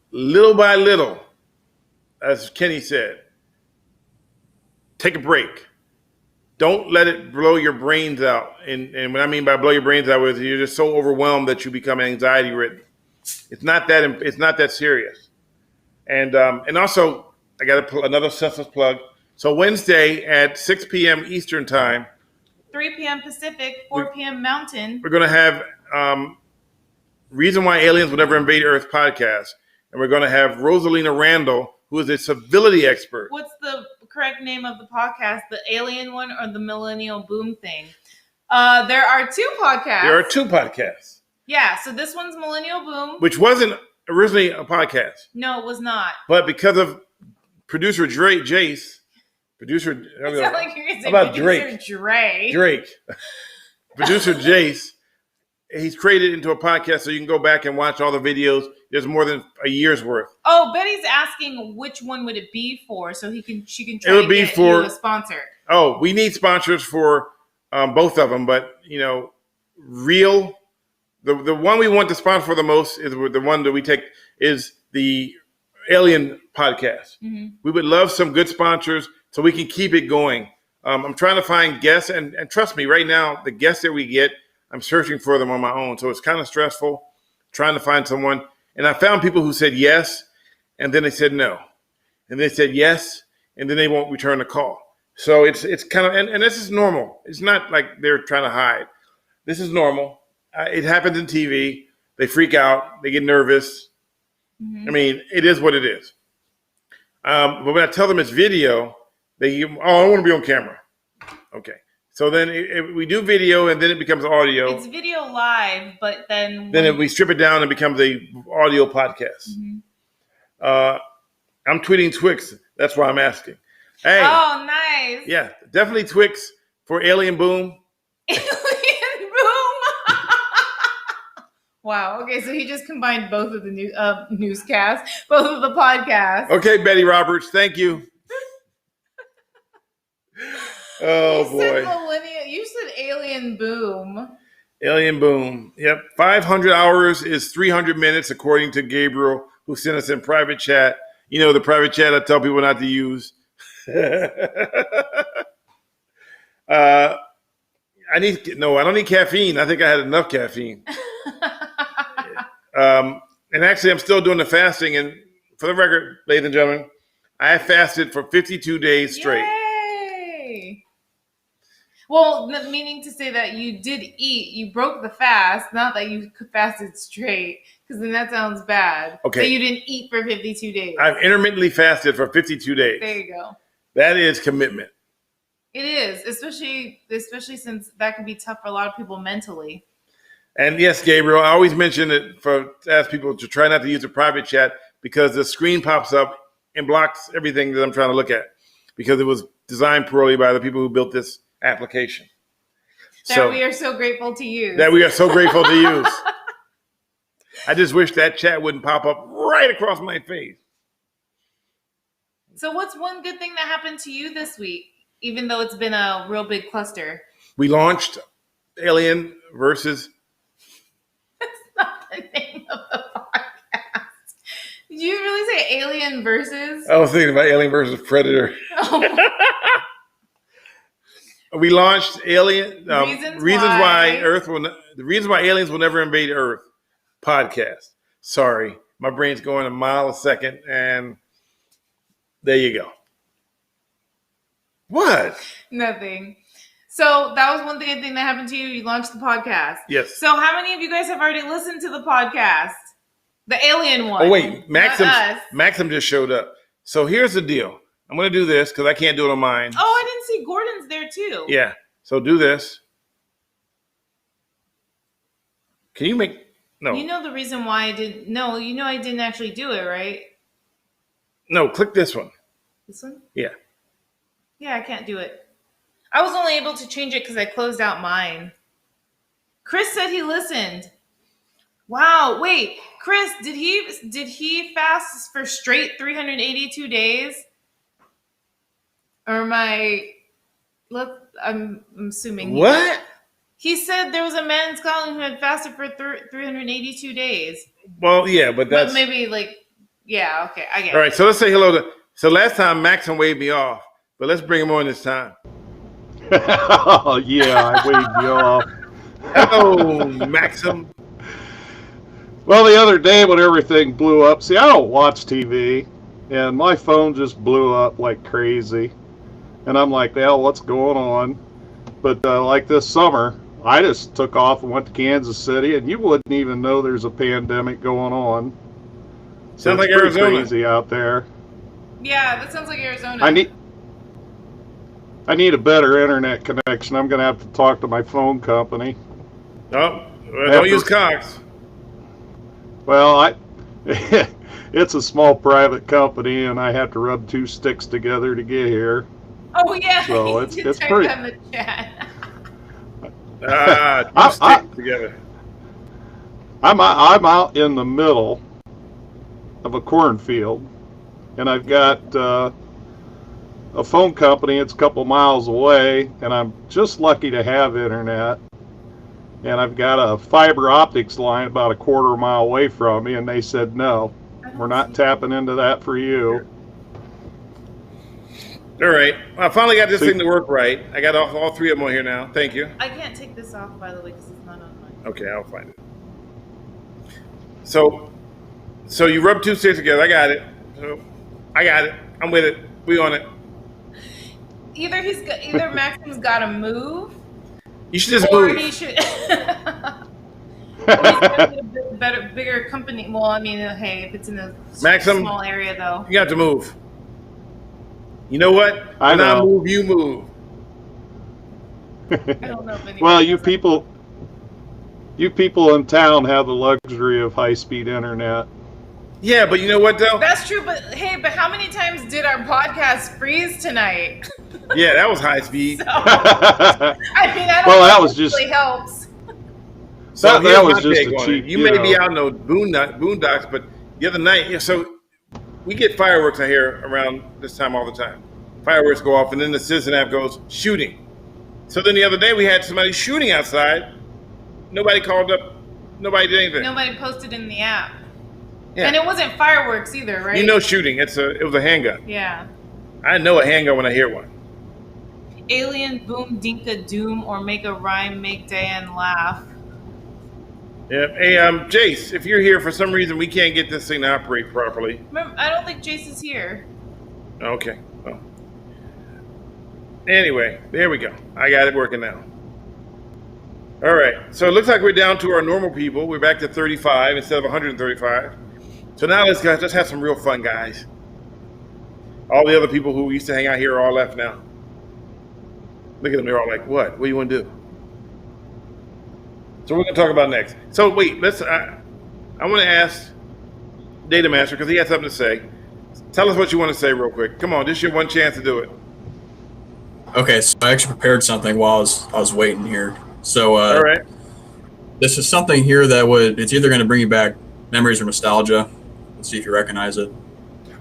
A: Little by little, as Kenny said, take a break. Don't let it blow your brains out. And what I mean by blow your brains out is you're just so overwhelmed that you become anxiety ridden. It's not that serious. And also I got another senseless plug. So Wednesday at 6 p.m. Eastern time,
B: 3 p.m. Pacific, 4 p.m. Mountain.
A: we're going to have Reason Why Aliens Will Never Invade Earth podcast. And we're going to have Rosalina Randall, who is a civility expert.
B: What's the correct name of the podcast? The alien one or the Millennial Boom thing? There are 2 podcasts.
A: There are 2 podcasts.
B: Yeah, so this one's Millennial Boom.
A: Which wasn't originally a podcast.
B: No, it was not.
A: But because of producer Jace,
B: It sounds like you're going to say
A: about
B: producer Dre.
A: Drake, producer Jace, he's created it into a podcast so you can go back and watch all the videos. There's more than a year's worth.
B: Oh, Betty's asking which one would it be for, so she can try
A: It would
B: to
A: be
B: get
A: for-
B: you a sponsor.
A: Oh, we need sponsors for both of them, but real. The one we want to sponsor for the most is the one that we take is the Alien podcast.
B: Mm-hmm.
A: We would love some good sponsors so we can keep it going. I'm trying to find guests, and trust me, right now the guests that we get, I'm searching for them on my own, so it's kind of stressful trying to find someone. And I found people who said yes, and then they said no, and they said yes, and then they won't return the call. So it's kind of and this is normal. It's not like they're trying to hide. This is normal. It happens in TV. They freak out. They get nervous.
B: Mm-hmm.
A: I mean, it is what it is. But when I tell them it's video, they I want to be on camera. Okay. So then we do video, and then it becomes audio.
B: It's video live, but then
A: We strip it down and it becomes a audio podcast.
B: Mm-hmm.
A: I'm tweeting Twix. That's why I'm asking. Hey.
B: Oh, nice.
A: Yeah, definitely Twix for Alien Boom.
B: Alien Boom. Wow. Okay, so he just combined both of the newscasts, both of the podcasts.
A: Okay, Betty Roberts, thank you. Oh,
B: you
A: boy.
B: You said Alien Boom.
A: Alien Boom. Yep. 500 hours is 300 minutes, according to Gabriel, who sent us in private chat. The private chat I tell people not to use. I don't need caffeine. I think I had enough caffeine. And actually, I'm still doing the fasting. And for the record, ladies and gentlemen, I have fasted for 52 days straight.
B: Yay! Well, meaning to say that you did eat, you broke the fast, not that you fasted straight, because then that sounds bad.
A: Okay.
B: So you didn't eat for 52 days.
A: I've intermittently fasted for 52 days.
B: There you go.
A: That is commitment.
B: It is, especially since that can be tough for a lot of people mentally.
A: And yes, Gabriel, I always mention it to ask people to try not to use a private chat because the screen pops up and blocks everything that I'm trying to look at because it was designed poorly by the people who built this application.
B: That we are so grateful to use.
A: That we are so grateful to use. I just wish that chat wouldn't pop up right across my face.
B: So what's one good thing that happened to you this week, even though it's been a real big cluster?
A: We launched Alien versus...
B: That's not the name of the podcast. Did you really say Alien versus?
A: I was thinking about Alien versus Predator.
B: Oh.
A: We launched Alien
B: Reasons
A: Why Aliens Will Never Invade Earth podcast. Sorry, my brain's going a mile a second, and there you go. What?
B: Nothing. So that was one thing that happened to you. You launched the podcast.
A: Yes.
B: So how many of you guys have already listened to the podcast? The Alien one.
A: Oh wait,
B: Not us.
A: Maxim just showed up. So here's the deal. I'm going to do this because I can't do it on mine.
B: Oh, I didn't see Gordon's there too.
A: Yeah. So do this. Can you make... No.
B: You know the reason why I didn't... No, you know I didn't actually do it, right?
A: No, click this one.
B: This one?
A: Yeah.
B: Yeah, I can't do it. I was only able to change it because I closed out mine. Chris said he listened. Wow. Wait, Chris, did he fast for straight 382 days? Or am I? I'm assuming he did.
A: What?
B: He said there was a man in Scotland who had fasted for 382 days.
A: Well, yeah, but
B: But
A: that's
B: maybe yeah, okay, I get
A: all right.
B: it.
A: So let's say hello to. So last time Maxim waved me off, but let's bring him on this time.
E: Oh, yeah, I waved you off.
A: Hello, Maxim.
E: Well, the other day when everything blew up, see, I don't watch TV, and my phone just blew up like crazy. And I'm like, hell, what's going on? But like this summer, I just took off and went to Kansas City, and you wouldn't even know there's a pandemic going on. So
A: Sounds like
E: it's pretty
A: Arizona.
E: crazy out there.
B: Yeah, that sounds like Arizona.
E: I need a better internet connection. I'm going to have to talk to my phone company.
A: Oh, well, don't use Cox.
E: Well, it's a small private company, and I have to rub two sticks together to get here.
B: Oh yeah,
E: So
B: he
E: it's
B: did type
E: pretty.
B: that in the chat.
A: Two sticks together.
E: I'm out in the middle of a cornfield, and I've got a phone company. It's a couple miles away, and I'm just lucky to have internet. And I've got a fiber optics line about a quarter mile away from me, and they said, no, we're not tapping into that for you.
A: All right. I finally got this thing to work right. I got all three of them on here now. Thank you.
B: I can't take this off, by the way, because it's not on mine.
A: Okay, I'll find it. So you rub two sticks together. I got it. So I got it. I'm with it. We on it.
B: Either Maxim's got to move,
A: You should just
B: or
A: move.
B: he should. He's got to get a bigger company. Well, I mean, hey, if it's in a
A: Maxim,
B: small area, though.
A: You got to move. You know what?
E: I
A: When I
E: know.
A: move, you move.
B: I don't know if anybody
E: Well, you
B: does that.
E: people in town have the luxury of high-speed internet.
A: Yeah, but you know what though?
B: That's true, but hey, how many times did our podcast freeze tonight?
A: Yeah, that was high speed.
B: So, I mean, I don't
E: Well,
B: know
E: that
B: if
E: was
B: it
E: just-
B: really helps.
A: So
E: That
A: here's
E: was
A: my
E: just
A: take
E: a
A: on
E: cheap,
A: it. You
E: you
A: may
E: know.
A: be out in the boondocks, but the other night, yeah, so we get fireworks out here around this time all the time. Fireworks go off, and then the citizen app goes shooting. So then the other day we had somebody shooting outside. Nobody called up. Nobody did anything.
B: Nobody posted in the app.
A: Yeah.
B: And it wasn't fireworks either, right?
A: You know, shooting. It was a handgun.
B: Yeah.
A: I know a handgun when I hear one.
B: Alien, boom, dinka, doom, or make a rhyme, make Diane laugh.
A: Yeah. Hey, Jace, if you're here for some reason we can't get this thing to operate properly.
B: Remember, I don't think Jace is here.
A: Okay. Well. Anyway, there we go. I got it working now. All right. So it looks like we're down to our normal people. We're back to 35 instead of 135. So now let's have some real fun, guys. All the other people who used to hang out here are all left now. Look at them. They're all like, what? What do you want to do? So we're going to talk about next. So wait, I want to ask Data Master, because he has something to say. Tell us what you want to say real quick. Come on, this is your one chance to do it.
D: Okay, so I actually prepared something while I was waiting here. So
A: All right.
D: this is something here that it's either going to bring you back memories or nostalgia. Let's see if you recognize it.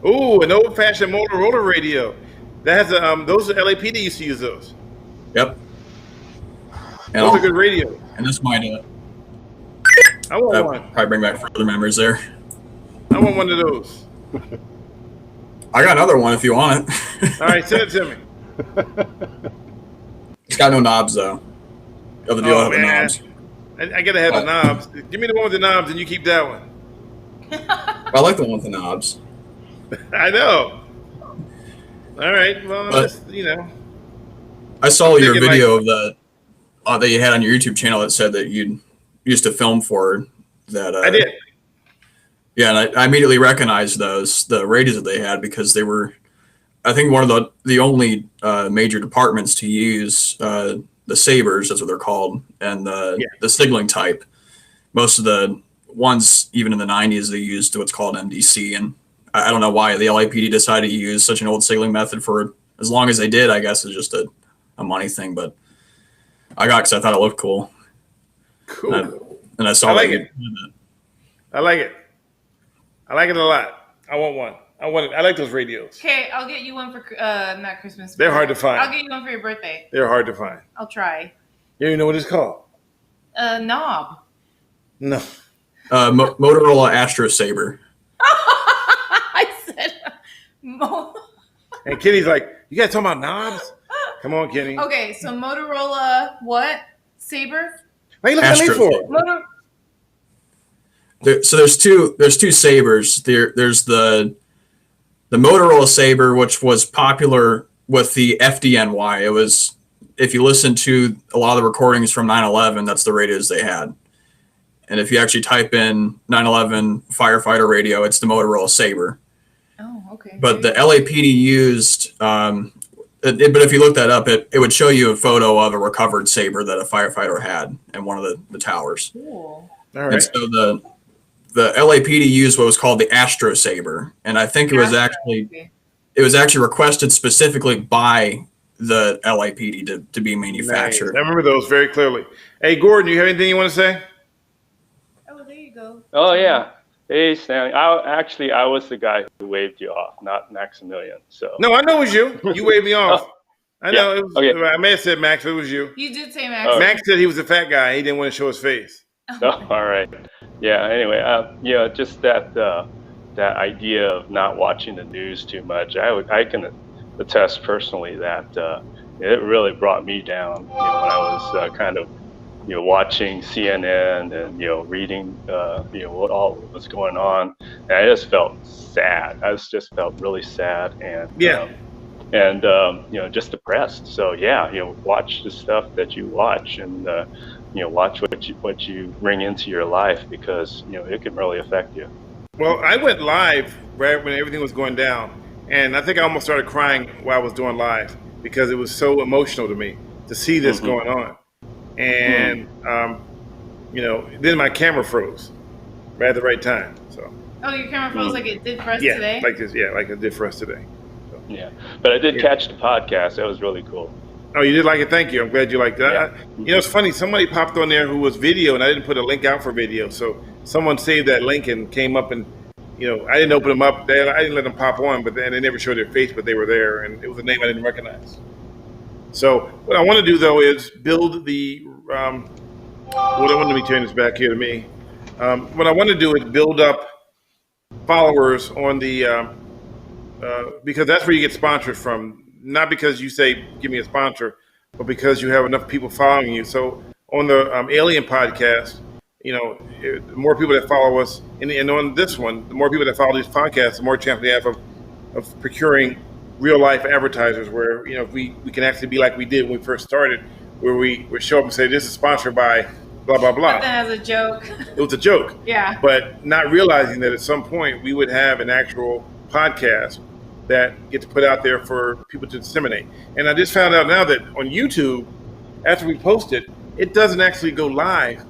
A: Ooh, an old-fashioned Motorola radio. That has those are LAPD used to use those.
D: Yep.
A: Those are good radios.
D: And this might
A: I want one.
D: probably bring back further memories there.
A: I want one of those.
D: I got another one if you want it.
A: All right, send it to me.
D: It's got no knobs though. The other deal have the
A: man.
D: knobs.
A: I gotta have the knobs. Give me the one with the knobs, and you keep that one.
D: I like the one with the knobs.
A: I know. All right. Well,
D: But-
A: I
D: I saw your
A: thinking
D: video of that you had on your YouTube channel that said that you used to film for that.
A: I did.
D: Yeah, and I immediately recognized the radios that they had because they were, I think, one of the only major departments to use the Sabres, that's what they're called, and the signaling type. Most of the ones, even in the 90s, they used what's called MDC, and I don't know why the LAPD decided to use such an old signaling method for as long as they did. I guess it's just a money thing, but I got because I thought it looked cool.
A: Cool.
D: And I saw
A: I like
D: that
A: it. I like it. I like it a lot. I want one. I want it. I like those radios.
B: Okay, I'll get you one for not Christmas.
A: They're hard to find.
B: I'll get you one for your birthday.
A: They're hard to find.
B: I'll try.
A: You don't even know what it's called?
B: Knob.
A: No.
D: Motorola Astro Saber.
B: I said.
A: And Kenny's like, you guys talking about knobs? Come on, Kenny.
B: Okay, so Motorola what? Saber?
A: What are you looking at me
D: Astro
A: for?
D: Saber. So there's two sabers. There's the Motorola Saber, which was popular with the FDNY. It was, if you listen to a lot of the recordings from 9/11, that's the radios they had. And if you actually type in 9/11 firefighter radio, it's the Motorola Saber.
B: Oh, okay.
D: But the LAPD used, but if you look that up, it would show you a photo of a recovered Saber that a firefighter had in one of the towers.
B: Cool.
A: All
D: And
A: right.
D: so the LAPD used what was called the Astro Saber, and I think it was actually requested specifically by the LAPD to be
A: Nice.
D: manufactured.
A: I remember those very clearly. Hey, Gordon, you have anything you want to say?
B: Oh, there you go.
F: Oh yeah. Hey Stanley. I was the guy who waved you off, not Maximilian. So
A: No, I know it was you. You waved me off. I know.
F: Yeah.
A: It was,
F: Okay.
A: I may have said Max, but it was you.
B: You did say Max.
F: Oh.
A: Max said he was a fat guy. He didn't want to show his face.
F: oh, all right. Yeah. Anyway, just that idea of not watching the news too much. I can attest personally that it really brought me down. When I was kind of watching CNN and reading what all was going on, and I just felt sad. Just felt really sad and
A: Yeah.
F: Just depressed. So yeah, watch the stuff that you watch, and watch what you bring into your life, because it can really affect you.
A: Well, I went live right when everything was going down, and I think I almost started crying while I was doing live because it was so emotional to me to see this going on. And then my camera froze right at the right time. So
B: Oh, your camera froze like it did for us
A: yeah,
B: today?
A: like this, like it did for us today.
F: Yeah, but I did catch the podcast. That was really cool.
A: Oh, you did like it? Thank you. I'm glad you liked it.
F: Yeah.
A: It's funny. Somebody popped on there who was video, and I didn't put a link out for video. So someone saved that link and came up, and I didn't open them up. I didn't let them pop on, but then they never showed their face, but they were there, and it was a name I didn't recognize. So what I want to do though is build the. Well, I want to be turning this back here to me. What I want to do is build up followers on the because that's where you get sponsored from. Not because you say, give me a sponsor, but because you have enough people following you. So on the Alien podcast, the more people that follow us, and on this one, the more people that follow these podcasts, the more chance we have of procuring real life advertisers where, we can actually be like we did when we first started, where we would show up and say, this is sponsored by blah, blah, blah.
B: But then as a joke.
A: It was a joke.
B: Yeah.
A: But not realizing that at some point we would have an actual podcast that gets put out there for people to disseminate. And I just found out now that on YouTube, after we post it, it doesn't actually go live.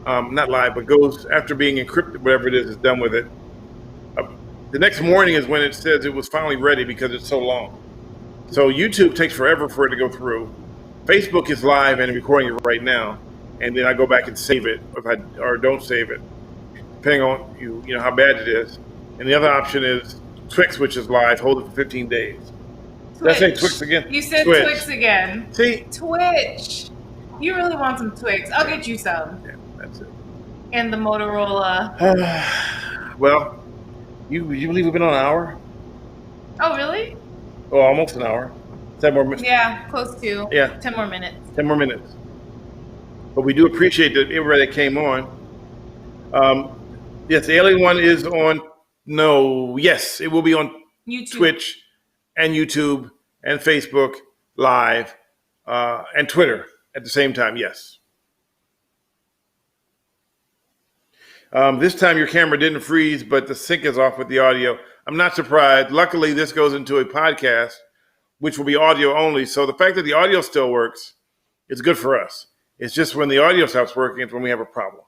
A: Not live, but goes after being encrypted, whatever it is done with it. The next morning is when it says it was finally ready because it's so long. So YouTube takes forever for it to go through. Facebook is live and recording it right now. And then I go back and save it or don't save it, depending on how bad it is. And the other option is Twix, which is live, hold it for 15 days. Did I say Twix again?
B: You said
A: Twitch.
B: Twix again.
A: See?
B: Twitch. You really want some Twix. I'll get you some.
A: Yeah, that's it.
B: And the Motorola.
A: Well, you believe we've been on an hour?
B: Oh, really?
A: Oh, almost an hour. 10 more minutes.
B: Yeah, close to.
A: Yeah.
B: 10 more minutes.
A: 10 more minutes. But we do appreciate that everybody that came on. Yes, the Alien one is on. No, yes, it will be on
B: YouTube.
A: Twitch and YouTube and Facebook Live and Twitter at the same time, yes. This time your camera didn't freeze, but the sync is off with the audio. I'm not surprised. Luckily, this goes into a podcast, which will be audio only. So the fact that the audio still works is good for us. It's just when the audio stops working, it's when we have a problem.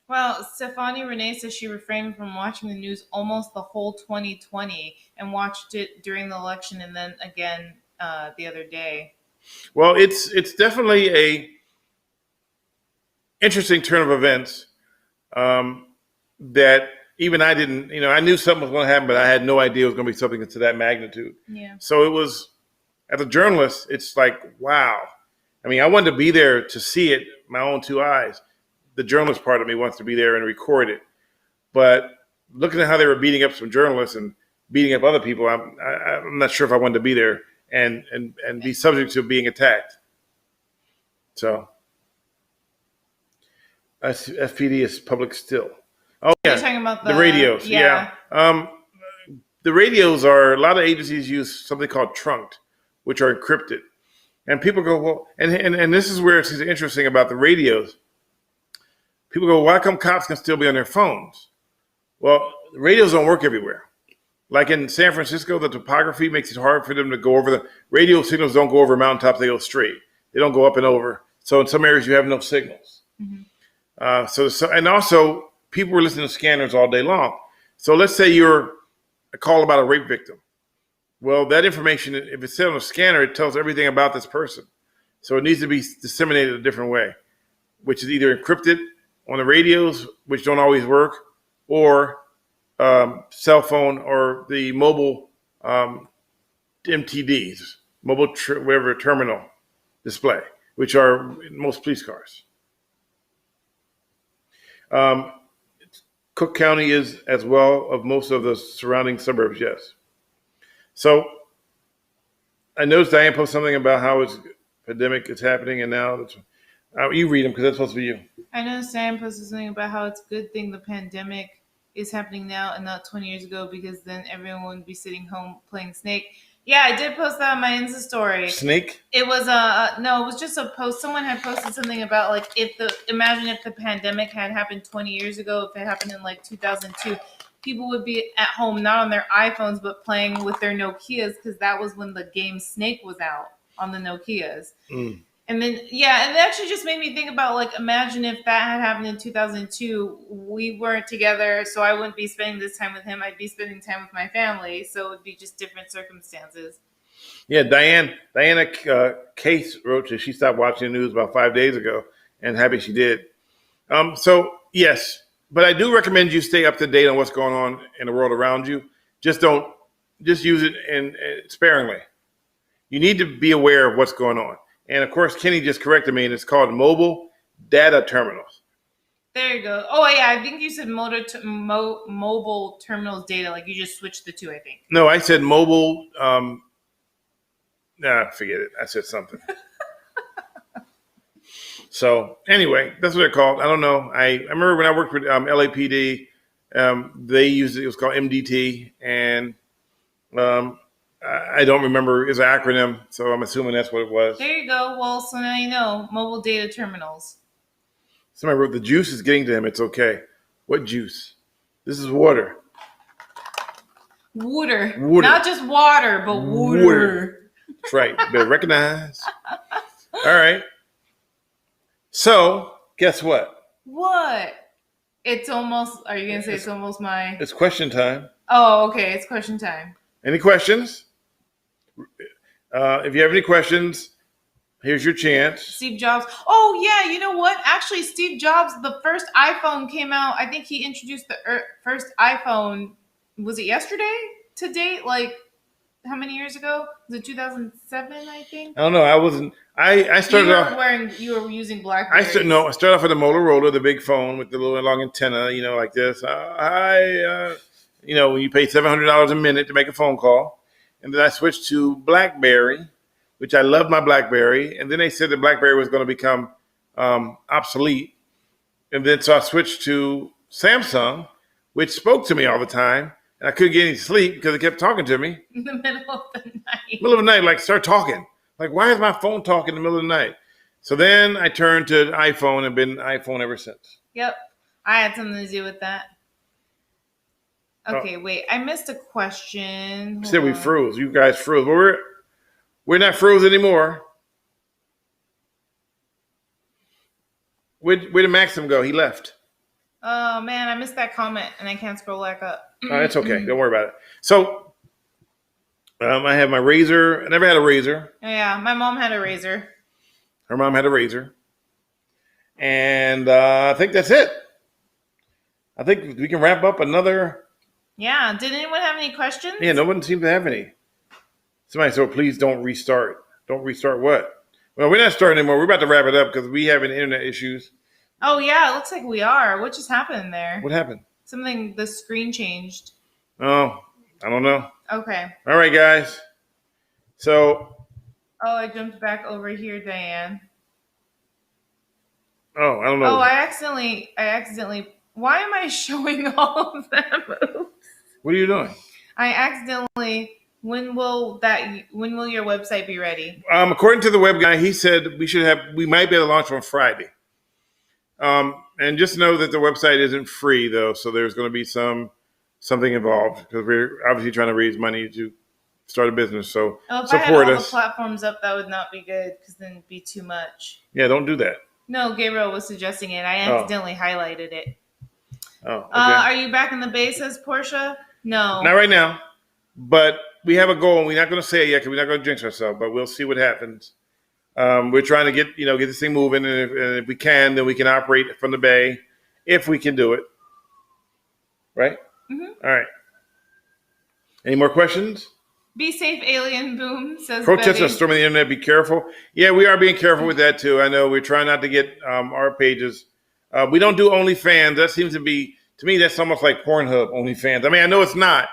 B: Well, Stefani Renee says she refrained from watching the news almost the whole 2020 and watched it during the election and then again the other day.
A: Well, it's definitely a interesting turn of events. that even I didn't, I knew something was going to happen, but I had no idea it was going to be something to that magnitude.
B: Yeah.
A: So it was, as a journalist, it's like, wow. I mean, I wanted to be there to see it, my own two eyes. The journalist part of me wants to be there and record it. But looking at how they were beating up some journalists and beating up other people, I'm not sure if I wanted to be there and be subject to being attacked. So FPD is public still. Oh yeah,
B: You're talking about
A: the radios. Yeah. The radios are, a lot of agencies use something called trunked, which are encrypted. And people go, well, and this is where it's interesting about the radios. People go, why come cops can still be on their phones? Well, the radios don't work everywhere. Like in San Francisco, the topography makes it hard for them to go over the radio signals. Don't go over mountaintops; they go straight. They don't go up and over. So in some areas, you have no signals. Mm-hmm. And also, people were listening to scanners all day long. So let's say you're a call about a rape victim. Well, that information, if it's set on a scanner, it tells everything about this person. So it needs to be disseminated a different way, which is either encrypted on the radios, which don't always work, or cell phone or the mobile MTDs, mobile terminal display, which are in most police cars. Cook County is as well of most of the surrounding suburbs, yes. So I noticed Diane posted something about how it's pandemic is happening, and now you read them because that's supposed to be you.
B: I know Diane posted something about how it's a good thing the pandemic is happening now and not 20 years ago, because then everyone would be sitting home playing Snake. Yeah, I did post that on my Insta story.
A: Snake?
B: It was no, it was just a post. Someone had posted something about like imagine if the pandemic had happened 20 years ago, if it happened in like 2002, people would be at home not on their iPhones but playing with their Nokias, because that was when the game Snake was out on the Nokias. Mm. And then, yeah, and it actually just made me think about, like, imagine if that had happened in 2002. We weren't together, so I wouldn't be spending this time with him. I'd be spending time with my family, so it would be just different circumstances.
A: Yeah, Diana Case wrote that she stopped watching the news about 5 days ago, and happy she did. So, yes, but I do recommend you stay up to date on what's going on in the world around you. Just use it sparingly. You need to be aware of what's going on. And, of course, Kenny just corrected me, and it's called mobile data terminals.
B: There you go. Oh, yeah, I think you said mobile terminals data. Like, you just switched the two, I think.
A: No, I said mobile. Forget it. I said something. So, anyway, that's what they're called. I don't know. I remember when I worked with LAPD, they used it. It was called MDT, and I don't remember. It's an acronym, so I'm assuming that's what it was.
B: There you go. Well, so now you know. Mobile data terminals.
A: Somebody wrote, the juice is getting to him. It's okay. What juice? This is water.
B: Water. Not just water, but water.
A: That's right. Better recognize. All right. So, guess what?
B: What? It's almost, are you going to say it's almost my...
A: It's question time.
B: Oh, okay. It's question time.
A: Any questions? If you have any questions, here's your chance.
B: Steve Jobs. Oh, yeah. You know what? Actually, Steve Jobs, the first iPhone came out. I think he introduced the first iPhone. Was it yesterday to date? Like, how many years ago? Was it 2007, I think?
A: I don't know. I wasn't. I started off.
B: You were using BlackBerry.
A: I started off with a Motorola, the big phone with the little long antenna, like this. When you pay $700 a minute to make a phone call. And then I switched to BlackBerry, which I loved my BlackBerry. And then they said that BlackBerry was going to become obsolete. And then so I switched to Samsung, which spoke to me all the time. And I couldn't get any sleep because it kept talking to me.
B: In the middle of the night.
A: Middle of the night, like start talking. Like, why is my phone talking in the middle of the night? So then I turned to iPhone and been iPhone ever since.
B: Yep. I had something to do with that. Okay, wait. I missed a question.
A: Said we froze. You guys froze. Well, we're not froze anymore. Where did Maxim go? He left.
B: Oh, man. I missed that comment, and I can't scroll back up.
A: It's okay. Don't worry about it. So I have my razor. I never had a razor.
B: Yeah, my mom had a razor.
A: Her mom had a razor. And I think that's it. I think we can wrap up another.
B: Yeah. Did anyone have any questions?
A: Yeah, no one seems to have any. Somebody said, please don't restart. Don't restart what? Well, we're not starting anymore. We're about to wrap it up because we having internet issues.
B: Oh yeah, it looks like we are. What just happened there?
A: What happened?
B: Something. The screen changed.
A: Oh, I don't know.
B: Okay.
A: All right, guys. So,
B: Oh, I jumped back over here, Diane.
A: oh, I don't know.
B: Oh, I accidentally. Why am I showing all of them?
A: What are you doing?
B: I accidentally. When will your website be ready?
A: According to the web guy, he said we might be able to launch on Friday. And just know that the website isn't free though, so there's going to be something involved because we're obviously trying to raise money to start a business. So
B: Oh, if
A: support
B: I had all
A: us.
B: the platforms up, that would not be good because then it'd be too much.
A: Yeah, don't do that.
B: No, Gabriel was suggesting it. I accidentally highlighted it.
A: Oh, okay.
B: Are you back in the base, says Portia? No.
A: Not right now, but we have a goal, and we're not going to say it yet because we're not going to jinx ourselves. But we'll see what happens. We're trying to get this thing moving, and if we can, then we can operate from the bay, if we can do it. Right?
B: Mhm.
A: All right. Any more questions?
B: Be safe, alien boom, says
A: Protesters
B: Betty.
A: storming the internet. Be careful. Yeah, we are being careful with that too. I know we're trying not to get our pages. We don't do OnlyFans. That seems to be, to me, that's almost like Pornhub OnlyFans. I mean, I know it's not.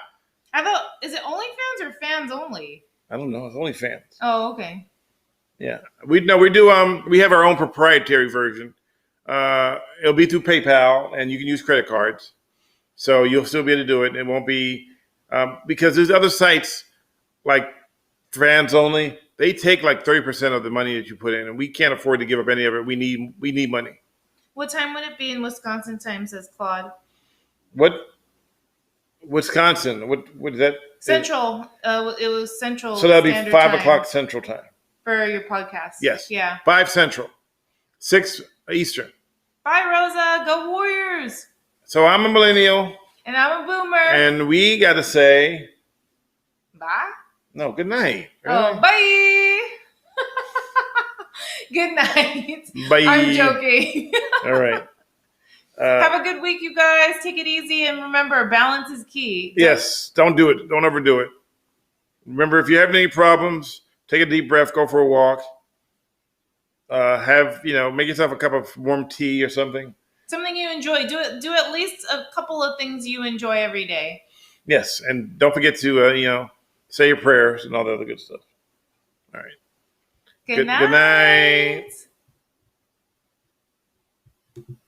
B: I thought, is it OnlyFans or fans only?
A: I don't know. It's OnlyFans.
B: Oh, okay.
A: Yeah, we do. We have our own proprietary version. It'll be through PayPal, and you can use credit cards, so you'll still be able to do it. It won't be because there's other sites like fans only. They take like 30% of the money that you put in, and we can't afford to give up any of it. We need money.
B: What time would it be in Wisconsin time, says Claude?
A: What? Wisconsin? What is that?
B: Central. It was Central.
A: So that'll be
B: Standard
A: 5
B: Time
A: o'clock Central Time.
B: for your podcast.
A: Yes.
B: Yeah.
A: 5 Central, 6 Eastern.
B: Bye, Rosa. Go Warriors.
A: So I'm a millennial,
B: And I'm a boomer.
A: and we got to say
B: Bye.
A: no. Good night.
B: Oh, bye. Good night.
A: Bye.
B: I'm joking.
A: All right.
B: Have a good week, you guys. Take it easy, and remember, balance is key.
A: Yes. Don't do it. Don't overdo it. Remember, if you have any problems, take a deep breath. Go for a walk. Make yourself a cup of warm tea or something.
B: Something you enjoy. Do it. Do at least a couple of things you enjoy every day.
A: Yes, and don't forget to say your prayers and all the other good stuff. All right.
B: Good night.
A: Good night.